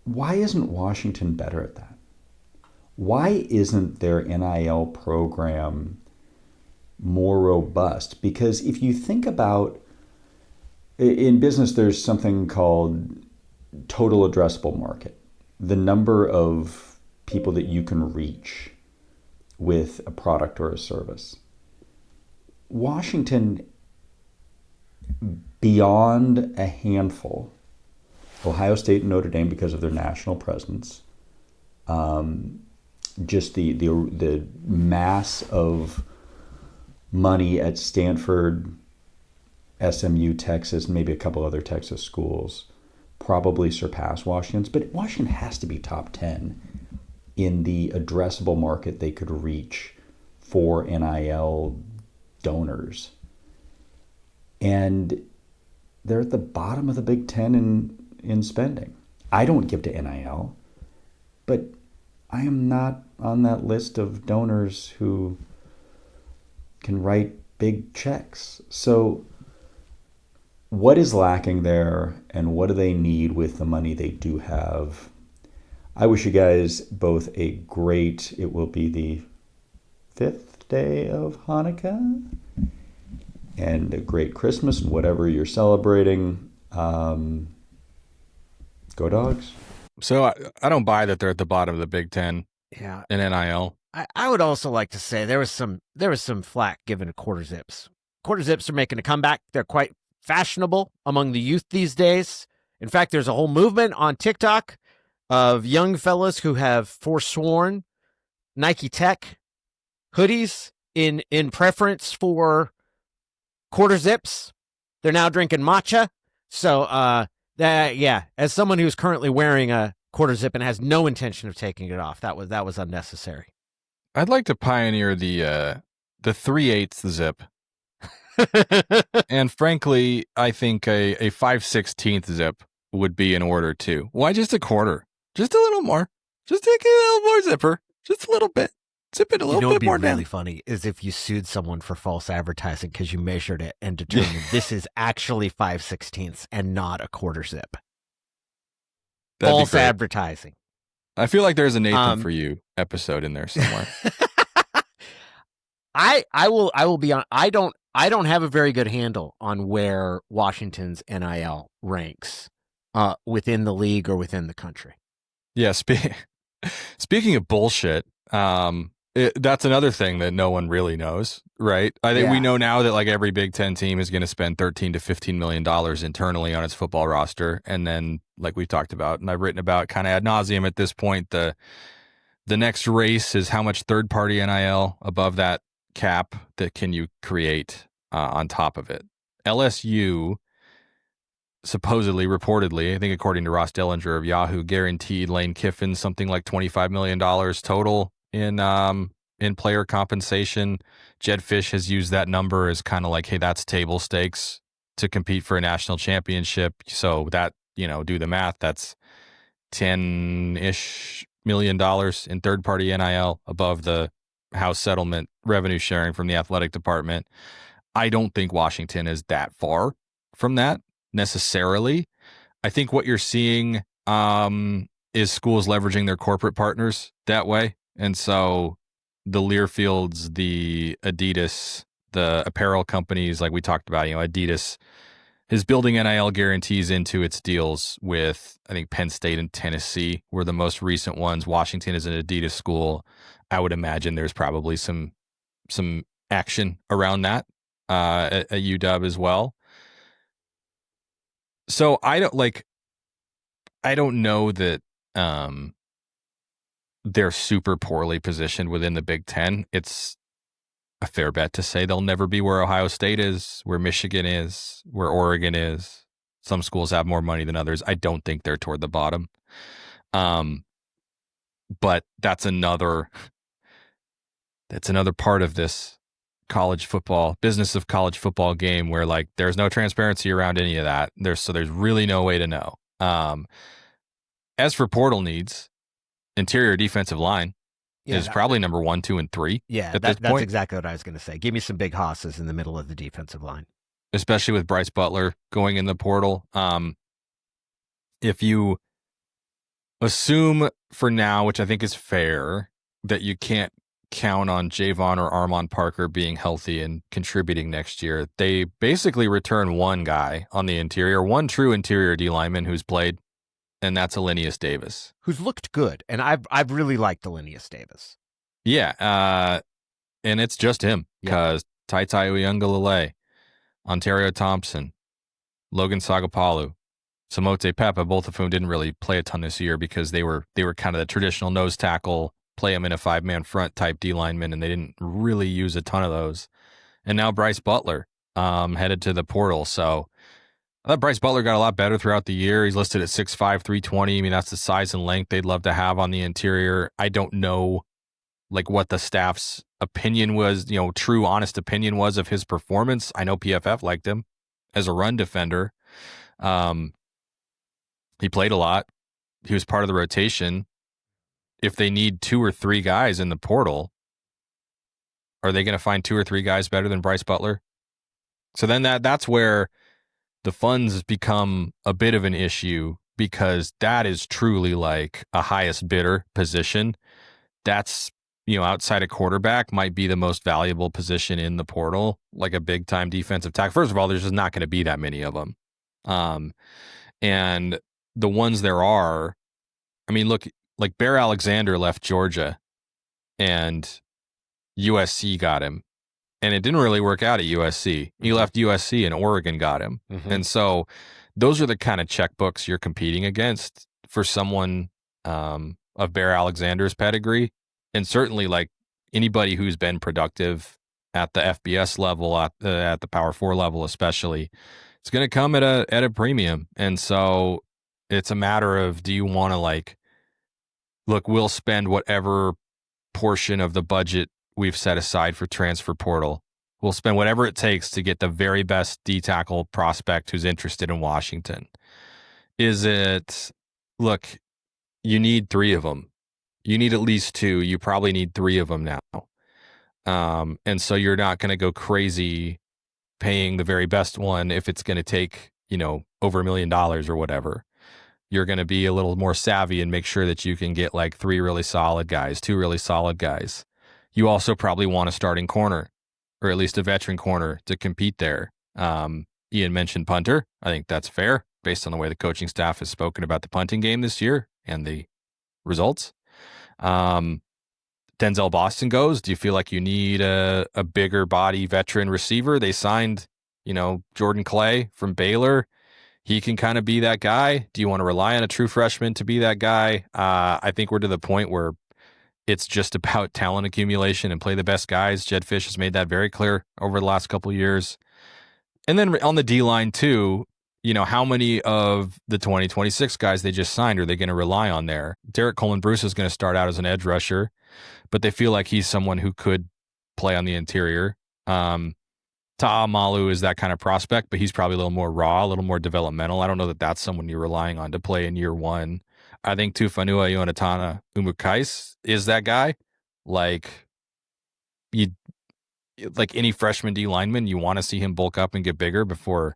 why isn't Washington better at that? Why isn't their NIL program more robust? Because if you think about, in business, there's something called total addressable market, the number of people that you can reach with a product or a service. Washington, beyond a handful, Ohio State and Notre Dame because of their national presence, just the mass of money at Stanford, SMU, Texas, maybe a couple other Texas schools, probably surpass Washington's. But Washington has to be top 10 in the addressable market they could reach for NIL donors. And they're at the bottom of the Big Ten in spending. I don't give to NIL, but I am not on that list of donors who can write big checks. So what is lacking there, and what do they need with the money they do have? I wish you guys both a great, it will be the 5th day of Hanukkah, and a great Christmas and whatever you're celebrating. Go Dogs. So I don't buy that they're at the bottom of the Big Ten Yeah. in NIL. I would also like to say there was some flack given to quarter zips. Quarter zips are making a comeback. They're quite fashionable among the youth these days. In fact, there's a whole movement on TikTok of young fellas who have forsworn Nike Tech hoodies in preference for quarter zips. They're now drinking matcha. So, as someone who's currently wearing a quarter zip and has no intention of taking it off, that was unnecessary. I'd like to pioneer the 3/8 zip. And frankly, I think a 5/16 zip would be in order too. Why just a quarter? Just a little more. Just take a little more zipper. Just a little bit. Zip it a little bit more What'd be really down. funny is if you sued someone for false advertising because you measured it and determined this is actually 5/16 and not a quarter zip. That'd be False great. advertising. I feel like there's a Nathan for You episode in there somewhere. I will be on. I don't have a very good handle on where Washington's NIL ranks within the league or within the country. Yeah. Speaking of bullshit, that's another thing that no one really knows, right? I think we know now that like every Big Ten team is going to spend $13 to $15 million internally on its football roster, and then like we talked about, and I've written about kind of ad nauseum at this point, the next race is how much third-party NIL above that cap that can you create on top of it. LSU supposedly, reportedly, I think according to Ross Dellinger of Yahoo, guaranteed Lane Kiffin something like $25 million total in player compensation. Jedd Fisch has used that number as kind of like, hey, that's table stakes to compete for a national championship. So that, do the math, that's $10-ish million in third-party NIL above the House settlement revenue sharing from the athletic department. I don't think Washington is that far from that necessarily. I think what you're seeing is schools leveraging their corporate partners that way. And so the Learfields, the Adidas, the apparel companies, like we talked about, Adidas is building NIL guarantees into its deals with, I think, Penn State and Tennessee were the most recent ones. Washington is an Adidas school. I would imagine there's probably some action around that at UW as well. So I don't know that they're super poorly positioned within the Big Ten. It's a fair bet to say they'll never be where Ohio State is, where Michigan is, where Oregon is. Some schools have more money than others. I don't think they're toward the bottom. But that's another part of this business of college football game where like there's no transparency around any of that. There's really no way to know. As for portal needs, interior defensive line is probably number 1, 2, and 3. Yeah, at that's this point. exactly what I was going to say. Give me some big hosses in the middle of the defensive line, especially with Bryce Butler going in the portal. If you assume for now, which I think is fair, that you can't count on Javon or Armon Parker being healthy and contributing next year, they basically return one guy on the interior, one true interior D lineman who's played, and that's Alenius Davis, who's looked good, and I've really liked Alenius Davis. Yeah, and it's just him because Taitai Uyunglele, Ontario Thompson, Logan Sagapalu, Samote Pepa, both of whom didn't really play a ton this year because they were kind of the traditional nose tackle, play them in a 5-man front type D lineman, and they didn't really use a ton of those. And now Bryce Butler headed to the portal. So I thought Bryce Butler got a lot better throughout the year. He's listed at 6'5", 320. I mean, that's the size and length they'd love to have on the interior. I don't know like what the staff's opinion was, true honest opinion was of his performance. I know PFF liked him. as a run defender. He played a lot. He was part of the rotation. If they need 2 or 3 guys in the portal, are they going to find 2 or 3 guys better than Bryce Butler? So then that's where the funds become a bit of an issue, because that is truly like a highest bidder position. That's, outside of quarterback, might be the most valuable position in the portal, like a big time defensive tackle. First of all, there's just not going to be that many of them. And the ones there are, look, like Bear Alexander left Georgia and USC got him. And it didn't really work out at USC. He left USC and Oregon got him. Mm-hmm. And so those are the kind of checkbooks you're competing against for someone of Bear Alexander's pedigree. And certainly like anybody who's been productive at the FBS level, at the Power 4 level especially, it's going to come at a premium. And so it's a matter of, do you want to look, we'll spend whatever portion of the budget we've set aside for transfer portal. We'll spend whatever it takes to get the very best D-tackle prospect who's interested in Washington. Is it, look, you need 3 of them. You need at least 2. You probably need 3 of them now. And so you're not going to go crazy paying the very best one if it's going to take, over $1 million or whatever. You're going to be a little more savvy and make sure that you can get 3 really solid guys, 2 really solid guys. You also probably want a starting corner, or at least a veteran corner, to compete there. Ian mentioned punter. I think that's fair based on the way the coaching staff has spoken about the punting game this year and the results. Denzel Boston goes. Do you feel like you need a bigger body veteran receiver? They signed, Jordan Clay from Baylor. He can kind of be that guy. Do you want to rely on a true freshman to be that guy? I think we're to the point where it's just about talent accumulation and play the best guys. Jedd Fisch has made that very clear over the last couple of years. And then on the D-line too, how many of the 2026 guys they just signed are they going to rely on there? Derek Coleman-Bruce is going to start out as an edge rusher, but they feel like he's someone who could play on the interior. Ta'a Malu is that kind of prospect, but he's probably a little more raw, a little more developmental. I don't know that that's someone you're relying on to play in year one. I think Tufanua Ionatana Umukais is that guy. Like any freshman D lineman, you want to see him bulk up and get bigger before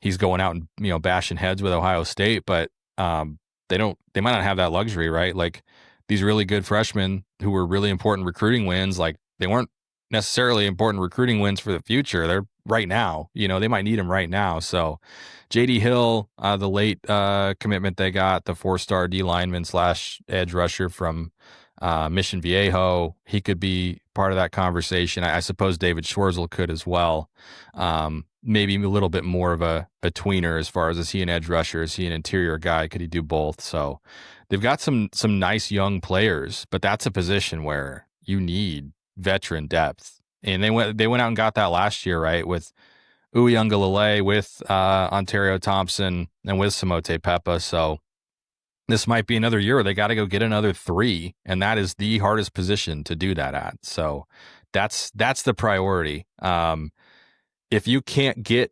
he's going out and bashing heads with Ohio State. But they might not have that luxury, right? Like these really good freshmen who were really important recruiting wins, like they weren't necessarily important recruiting wins for the future. They're right now. They might need him right now. So J.D. Hill, the late commitment they got, the 4-star D lineman / edge rusher from Mission Viejo, he could be part of that conversation. I suppose David Schwartzel could as well. Maybe a little bit more of a tweener as far as, is he an edge rusher? Is he an interior guy? Could he do both? So they've got some nice young players, but that's a position where you need veteran depth. And they went out and got that last year, right? With Uyunglele, with Ontario Thompson, and with Samote Pepa. So this might be another year where they got to go get another 3, and that is the hardest position to do that at. So that's the priority. If you can't get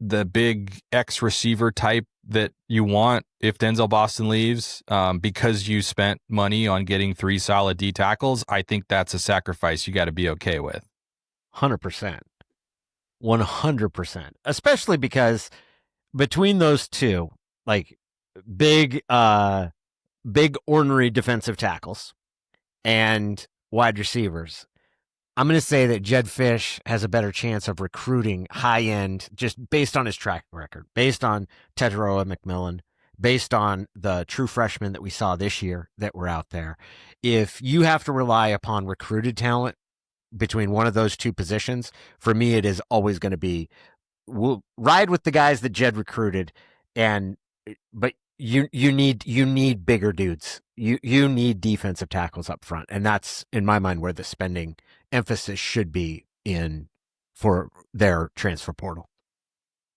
the big X receiver type that you want, if Denzel Boston leaves, because you spent money on getting 3 solid D tackles, I think that's a sacrifice you got to be okay with. 100%. 100%. Especially because between those two, like big ornery defensive tackles and wide receivers, I'm going to say that Jedd Fisch has a better chance of recruiting high-end just based on his track record, based on Teteroa McMillan, based on the true freshmen that we saw this year that were out there. If you have to rely upon recruited talent between one of those two positions, for me, it is always going to be, we'll ride with the guys that Jedd recruited, but you need bigger dudes. You need defensive tackles up front, and that's, in my mind, where the spending emphasis should be in for their transfer portal.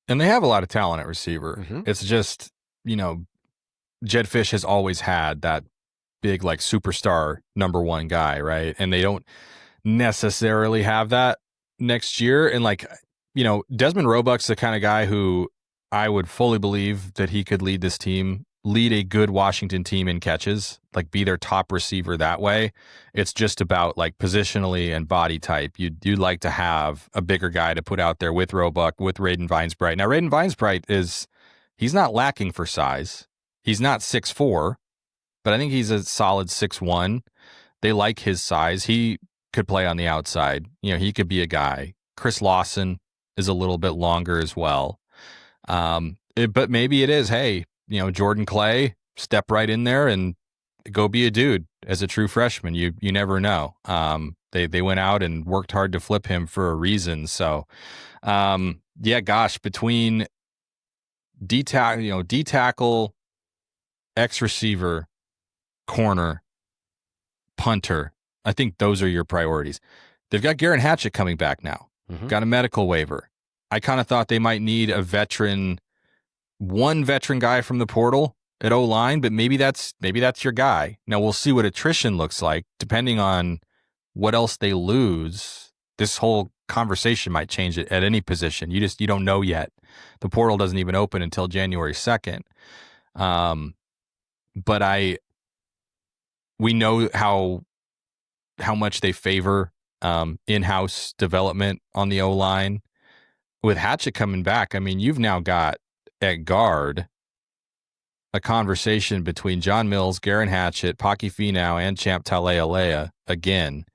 And they have a lot of talent at receiver. Mm-hmm. It's just, Jedd Fisch has always had that big, like, superstar number one guy, right? And they don't necessarily have that next year. And, like, Desmond Roebuck's the kind of guy who I would fully believe that he could lead this team, lead a good Washington team in catches, like be their top receiver that way. It's just about like positionally and body type. You'd like to have a bigger guy to put out there with Roebuck, with Raiden Vinesbright. Now, Raiden Vinesbright he's not lacking for size. He's not 6'4", but I think he's a solid 6'1". They like his size. He could play on the outside. He could be a guy. Chris Lawson is a little bit longer as well. But maybe it is, hey, Jordan Clay, step right in there and go be a dude as a true freshman. You never know. They went out and worked hard to flip him for a reason. So, between D tackle, X receiver, corner, punter, I think those are your priorities. They've got Garrett Hatchett coming back now. Mm-hmm. Got a medical waiver. I kind of thought they might need one veteran guy from the portal at O-line, but maybe that's your guy. Now we'll see what attrition looks like depending on what else they lose. This whole conversation might change it at any position. You don't know yet. The portal doesn't even open until January 2nd. But we know how much they favor in-house development on the O-line. With Hatchett coming back, I mean, you've now got at guard a conversation between John Mills, Garrett Hatchett, Paki Finau, and Champ Talea again.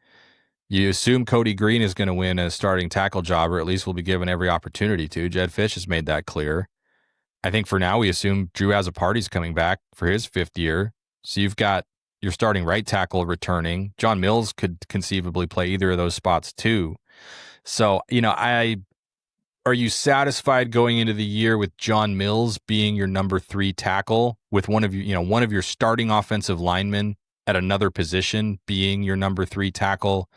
You assume Cody Green is going to win a starting tackle job, or at least will be given every opportunity to. Jedd Fisch has made that clear. I think for now we assume Drew Azzopardi's coming back for his 5th year. So you've got your starting right tackle returning. John Mills could conceivably play either of those spots too. So, are you satisfied going into the year with John Mills being your number 3 tackle, with one of your starting offensive linemen at another position being your number 3 tackle?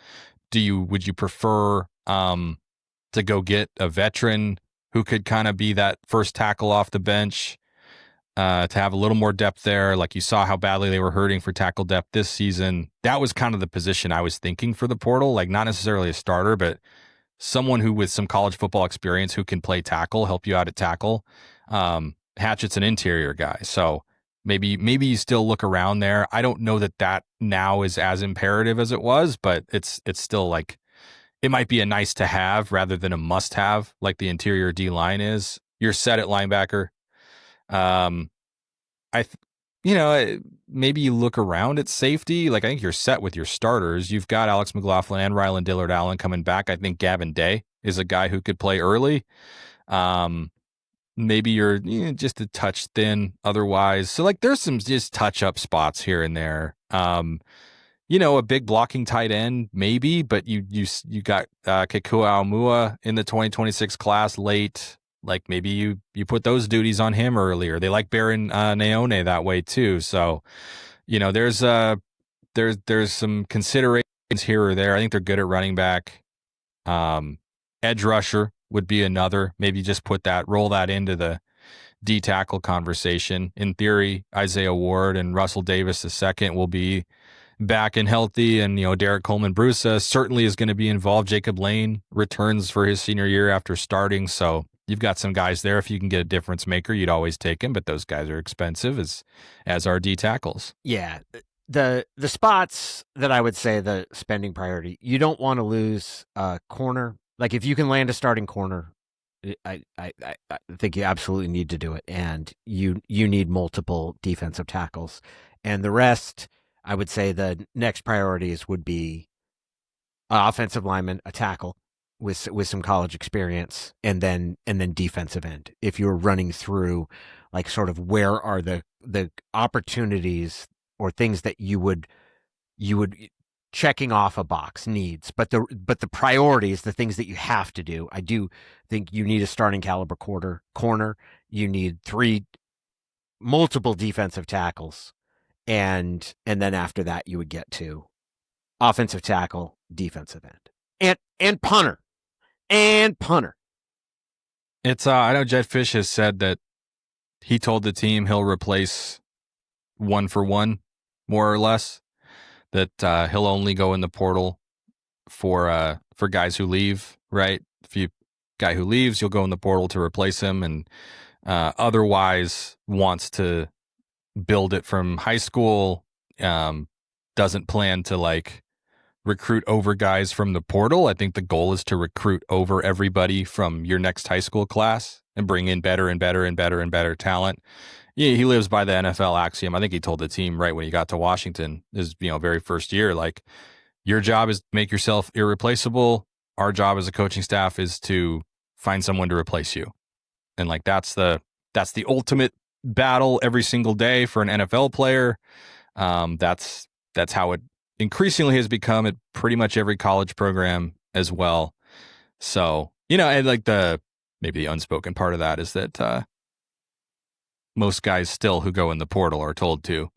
Would you prefer to go get a veteran who could kind of be that first tackle off the bench, to have a little more depth there? Like you saw how badly they were hurting for tackle depth this season. That was kind of the position I was thinking for the portal, like not necessarily a starter, but someone who with some college football experience who can play tackle, help you out at tackle. Hatchett's an interior guy, so maybe you still look around there. I don't know that now is as imperative as it was, but it's still like it might be a nice to have rather than a must have, like the interior D line is. You're set at linebacker. Maybe you look around at safety. Like I think you're set with your starters. You've got Alex McLaughlin and Rylan Dillard Allen coming back. I think Gavin Day is a guy who could play early. Maybe you're just a touch thin otherwise. So like there's some just touch up spots here and there. A big blocking tight end maybe, but you got Kekua Aumua in the 2026 class late. Like maybe you put those duties on him earlier. They like Baron Naone that way too. So, there's some considerations here or there. I think they're good at running back. Edge rusher would be another. Maybe just roll that into the D tackle conversation. In theory, Isaiah Ward and Russell Davis II will be back and healthy, and Derek Coleman-Brusa certainly is going to be involved. Jacob Lane returns for his senior year after starting, so you've got some guys there. If you can get a difference maker, you'd always take him, but those guys are expensive as are D tackles. Yeah. The spots that I would say the spending priority, you don't want to lose a corner. Like if you can land a starting corner, I think you absolutely need to do it. And you need multiple defensive tackles. And the rest, I would say the next priorities would be offensive lineman, a tackle with some college experience, and then defensive end. If you're running through like sort of where are the opportunities or things that you would checking off a box needs, but the priorities, the things that you have to do. I do think you need a starting caliber corner. You need multiple defensive tackles. And then after that you would get to offensive tackle, defensive end, and punter. It's I know Jedd Fisch has said that he told the team he'll replace 1 for 1, more or less. That he'll only go in the portal for guys who leave. Right? If you guy who leaves, you'll go in the portal to replace him, and otherwise wants to build it from high school, doesn't plan to like recruit over guys from the portal. I think the goal is to recruit over everybody from your next high school class and bring in better and better and better and better talent. Yeah, he lives by the NFL axiom. I think he told the team right when he got to Washington, his very first year, like, your job is to make yourself irreplaceable. Our job as a coaching staff is to find someone to replace you. And like that's the ultimate battle every single day for an NFL player. That's how it increasingly has become at pretty much every college program as well. So, and like maybe the unspoken part of that is that most guys still who go in the portal are told to,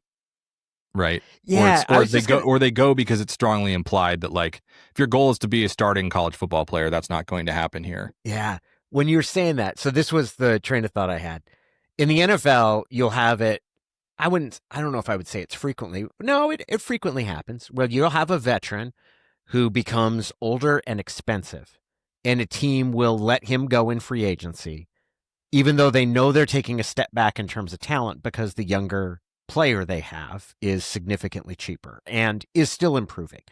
right? Yeah. Or they go because it's strongly implied that like, if your goal is to be a starting college football player, that's not going to happen here. Yeah. When you're saying that, so this was the train of thought I had. In the NFL, you'll have it. I don't know if I would say it's frequently. No, it frequently happens where you'll have a veteran who becomes older and expensive, and a team will let him go in free agency, even though they know they're taking a step back in terms of talent because the younger player they have is significantly cheaper and is still improving.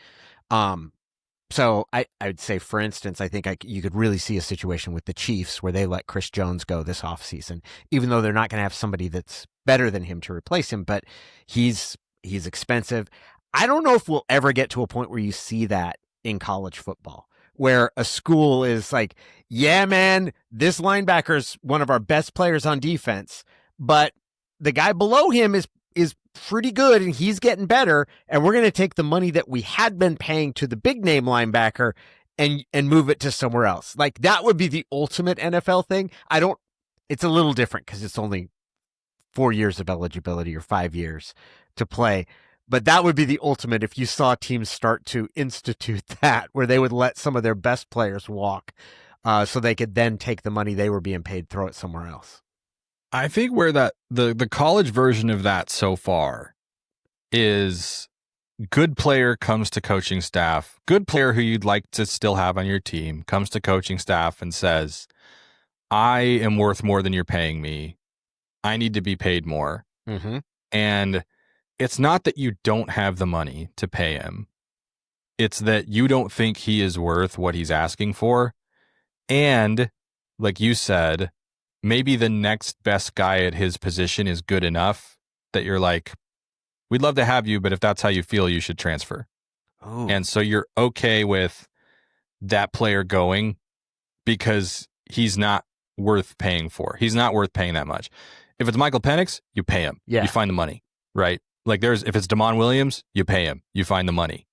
So I would say, for instance, I think you could really see a situation with the Chiefs where they let Chris Jones go this offseason, even though they're not going to have somebody that's better than him to replace him, but he's expensive. I don't know if we'll ever get to a point where you see that in college football, where a school is like, yeah, man, this linebacker's one of our best players on defense, but the guy below him is pretty good and he's getting better, and we're going to take the money that we had been paying to the big name linebacker and move it to somewhere else. Like, that would be the ultimate NFL thing. It's a little different because it's only 4 years of eligibility or 5 years to play, but that would be the ultimate if you saw teams start to institute that, where they would let some of their best players walk so they could then take the money they were being paid, throw it somewhere else. I think where that the college version of that so far is good player comes to coaching staff, good player who you'd like to still have on your team comes to coaching staff and says, I am worth more than you're paying me. I need to be paid more. Mm-hmm. And it's not that you don't have the money to pay him. It's that you don't think he is worth what he's asking for. And like you said, maybe the next best guy at his position is good enough that you're like, we'd love to have you, but if that's how you feel, you should transfer. Oh. And so you're okay with that player going because he's not worth paying for. He's not worth paying that much. If it's Michael Penix, you pay him. Yeah. You find the money, right? Like if it's Damon Williams, you pay him. You find the money.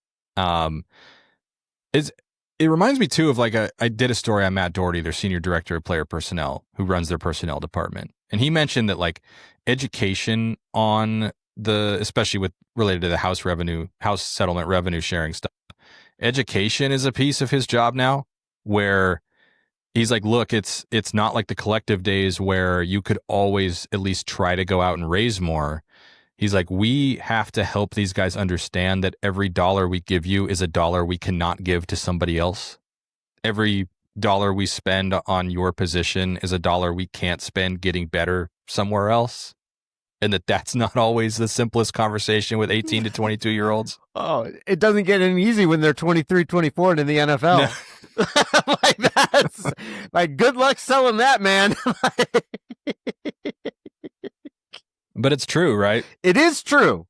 It reminds me too of like I did a story on Matt Doherty, their senior director of player personnel, who runs their personnel department. And he mentioned that like education on especially related to the house settlement revenue sharing stuff, education is a piece of his job now, where he's like, look, it's not like the collective days where you could always at least try to go out and raise more. He's like, we have to help these guys understand that every dollar we give you is a dollar we cannot give to somebody else. Every dollar we spend on your position is a dollar we can't spend getting better somewhere else. And that's not always the simplest conversation with 18 to 22-year-olds. Oh, it doesn't get any easy when they're 23, 24 and in the NFL. No. Like, that's like, good luck selling that, man. But it's true, right? It is true.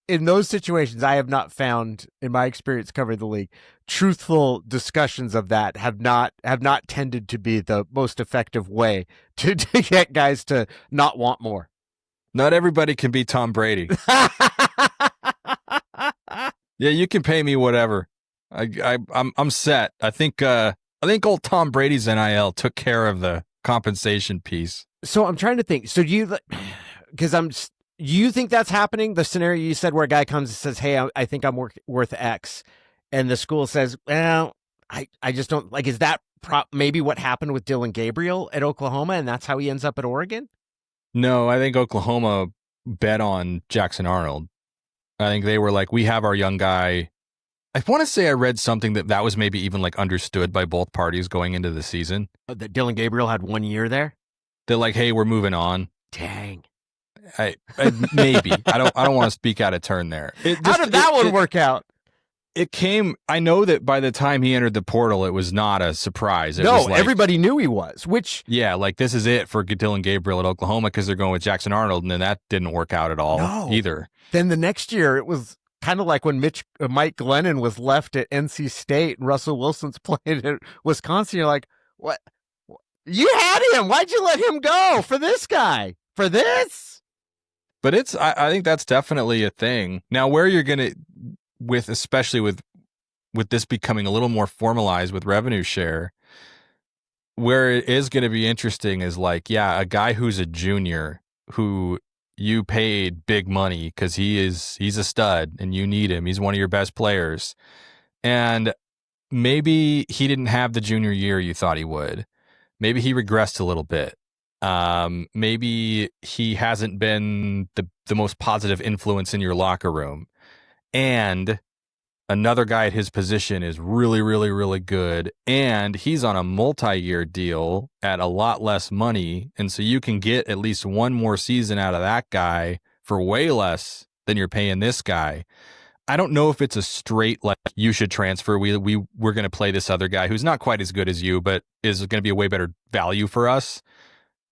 In those situations, I have not found, in my experience covering the league, truthful discussions of that have not tended to be the most effective way to get guys to not want more. Not everybody can be Tom Brady. Yeah, you can pay me whatever. I'm set. I think old Tom Brady's NIL took care of the compensation piece. So I'm trying to think. So do you think that's happening? The scenario you said where a guy comes and says, hey, I think I'm worth X. And the school says, well, I just don't like, is that maybe what happened with Dylan Gabriel at Oklahoma? And that's how he ends up at Oregon? No, I think Oklahoma bet on Jackson Arnold. I think they were like, we have our young guy. I want to say I read something that was maybe even like understood by both parties going into the season. That Dylan Gabriel had 1 year there? They're like, hey, we're moving on. Dang. Maybe. I don't want to speak out of turn there. How did that one work out? It came, I know that by the time he entered the portal, it was not a surprise. It was like, everybody knew he was, which... Yeah, like this is it for Dylan Gabriel at Oklahoma because they're going with Jackson Arnold, and then that didn't work out at all either. Then the next year, it was kind of like when Mike Glennon was left at NC State and Russell Wilson's playing at Wisconsin. You're like, what? You had him. Why'd you let him go for this guy? For this? But I think that's definitely a thing. Now, where you're going to... especially with this becoming a little more formalized with revenue share, where it is going to be interesting is like, yeah, a guy who's a junior who you paid big money because he's a stud and you need him. He's one of your best players. And maybe he didn't have the junior year you thought he would. Maybe he regressed a little bit. Maybe he hasn't been the most positive influence in your locker room. And another guy at his position is really, really, really good. And he's on a multi-year deal at a lot less money. And so you can get at least one more season out of that guy for way less than you're paying this guy. I don't know if it's a straight, like, you should transfer. We're going to play this other guy who's not quite as good as you, but is going to be a way better value for us.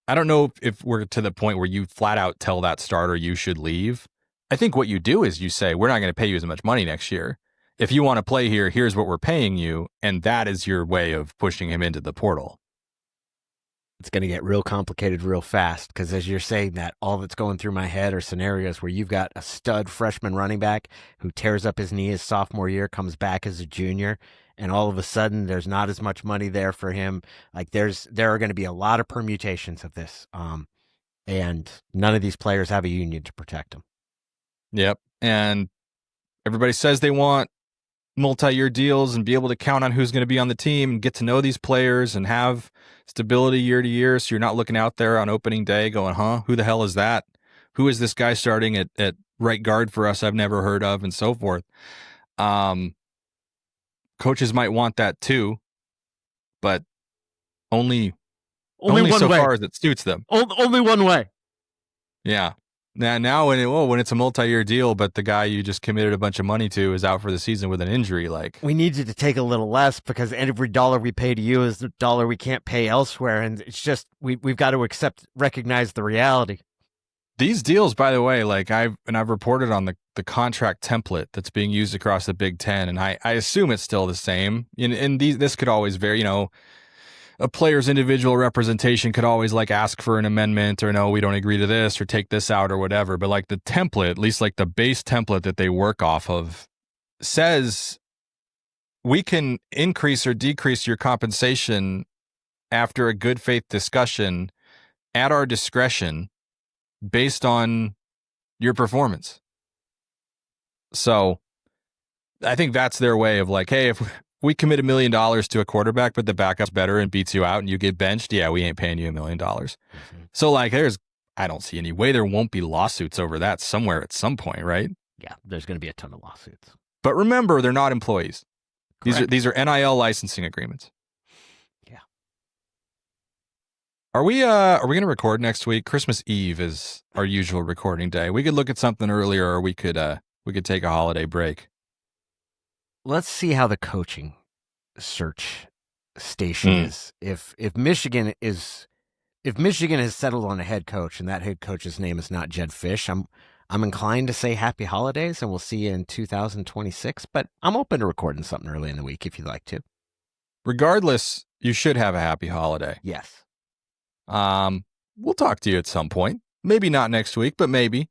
I don't know if we're to the point where you flat out tell that starter you should leave. I think what you do is you say, we're not going to pay you as much money next year. If you want to play here, here's what we're paying you. And that is your way of pushing him into the portal. It's going to get real complicated real fast because as you're saying that, all that's going through my head are scenarios where you've got a stud freshman running back who tears up his knee his sophomore year, comes back as a junior, and all of a sudden there's not as much money there for him. Like there are going to be a lot of permutations of this. And none of these players have a union to protect them. Yep. And everybody says they want multi-year deals and be able to count on who's going to be on the team and get to know these players and have stability year to year. So you're not looking out there on opening day going, who the hell is that? Who is this guy starting at right guard for us I've never heard of, and so forth. Coaches might want that too, but only so far as it suits them. Only one way. Yeah. Now when it's a multi-year deal, but the guy you just committed a bunch of money to is out for the season with an injury, like, we need you to take a little less because every dollar we pay to you is the dollar we can't pay elsewhere, and it's just we've got to recognize the reality. These deals, by the way, like I've reported on the contract template that's being used across the Big Ten, and I assume it's still the same. And this could always vary, a player's individual representation could always like ask for an amendment or no, we don't agree to this or take this out or whatever. But like the template, at least like the base template that they work off of, says we can increase or decrease your compensation after a good faith discussion at our discretion based on your performance. So I think that's their way of like, hey, if we commit $1 million to a quarterback, but the backup's better and beats you out and you get benched, yeah, we ain't paying you $1 million. Mm-hmm. So like I don't see any way there won't be lawsuits over that somewhere at some point, right? Yeah, there's going to be a ton of lawsuits. But remember, they're not employees. Correct. These are NIL licensing agreements. Yeah. Are we going to record next week? Christmas Eve is our usual recording day. We could look at something earlier, or we could take a holiday break. Let's see how the coaching search station is. If Michigan has settled on a head coach and that head coach's name is not Jedd Fisch, I'm inclined to say happy holidays and we'll see you in 2026, but I'm open to recording something early in the week if you'd like to. Regardless, you should have a happy holiday. Yes. We'll talk to you at some point. Maybe not next week, but maybe.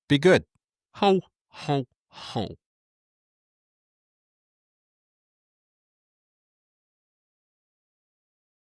Be good. Ho, ho, ho.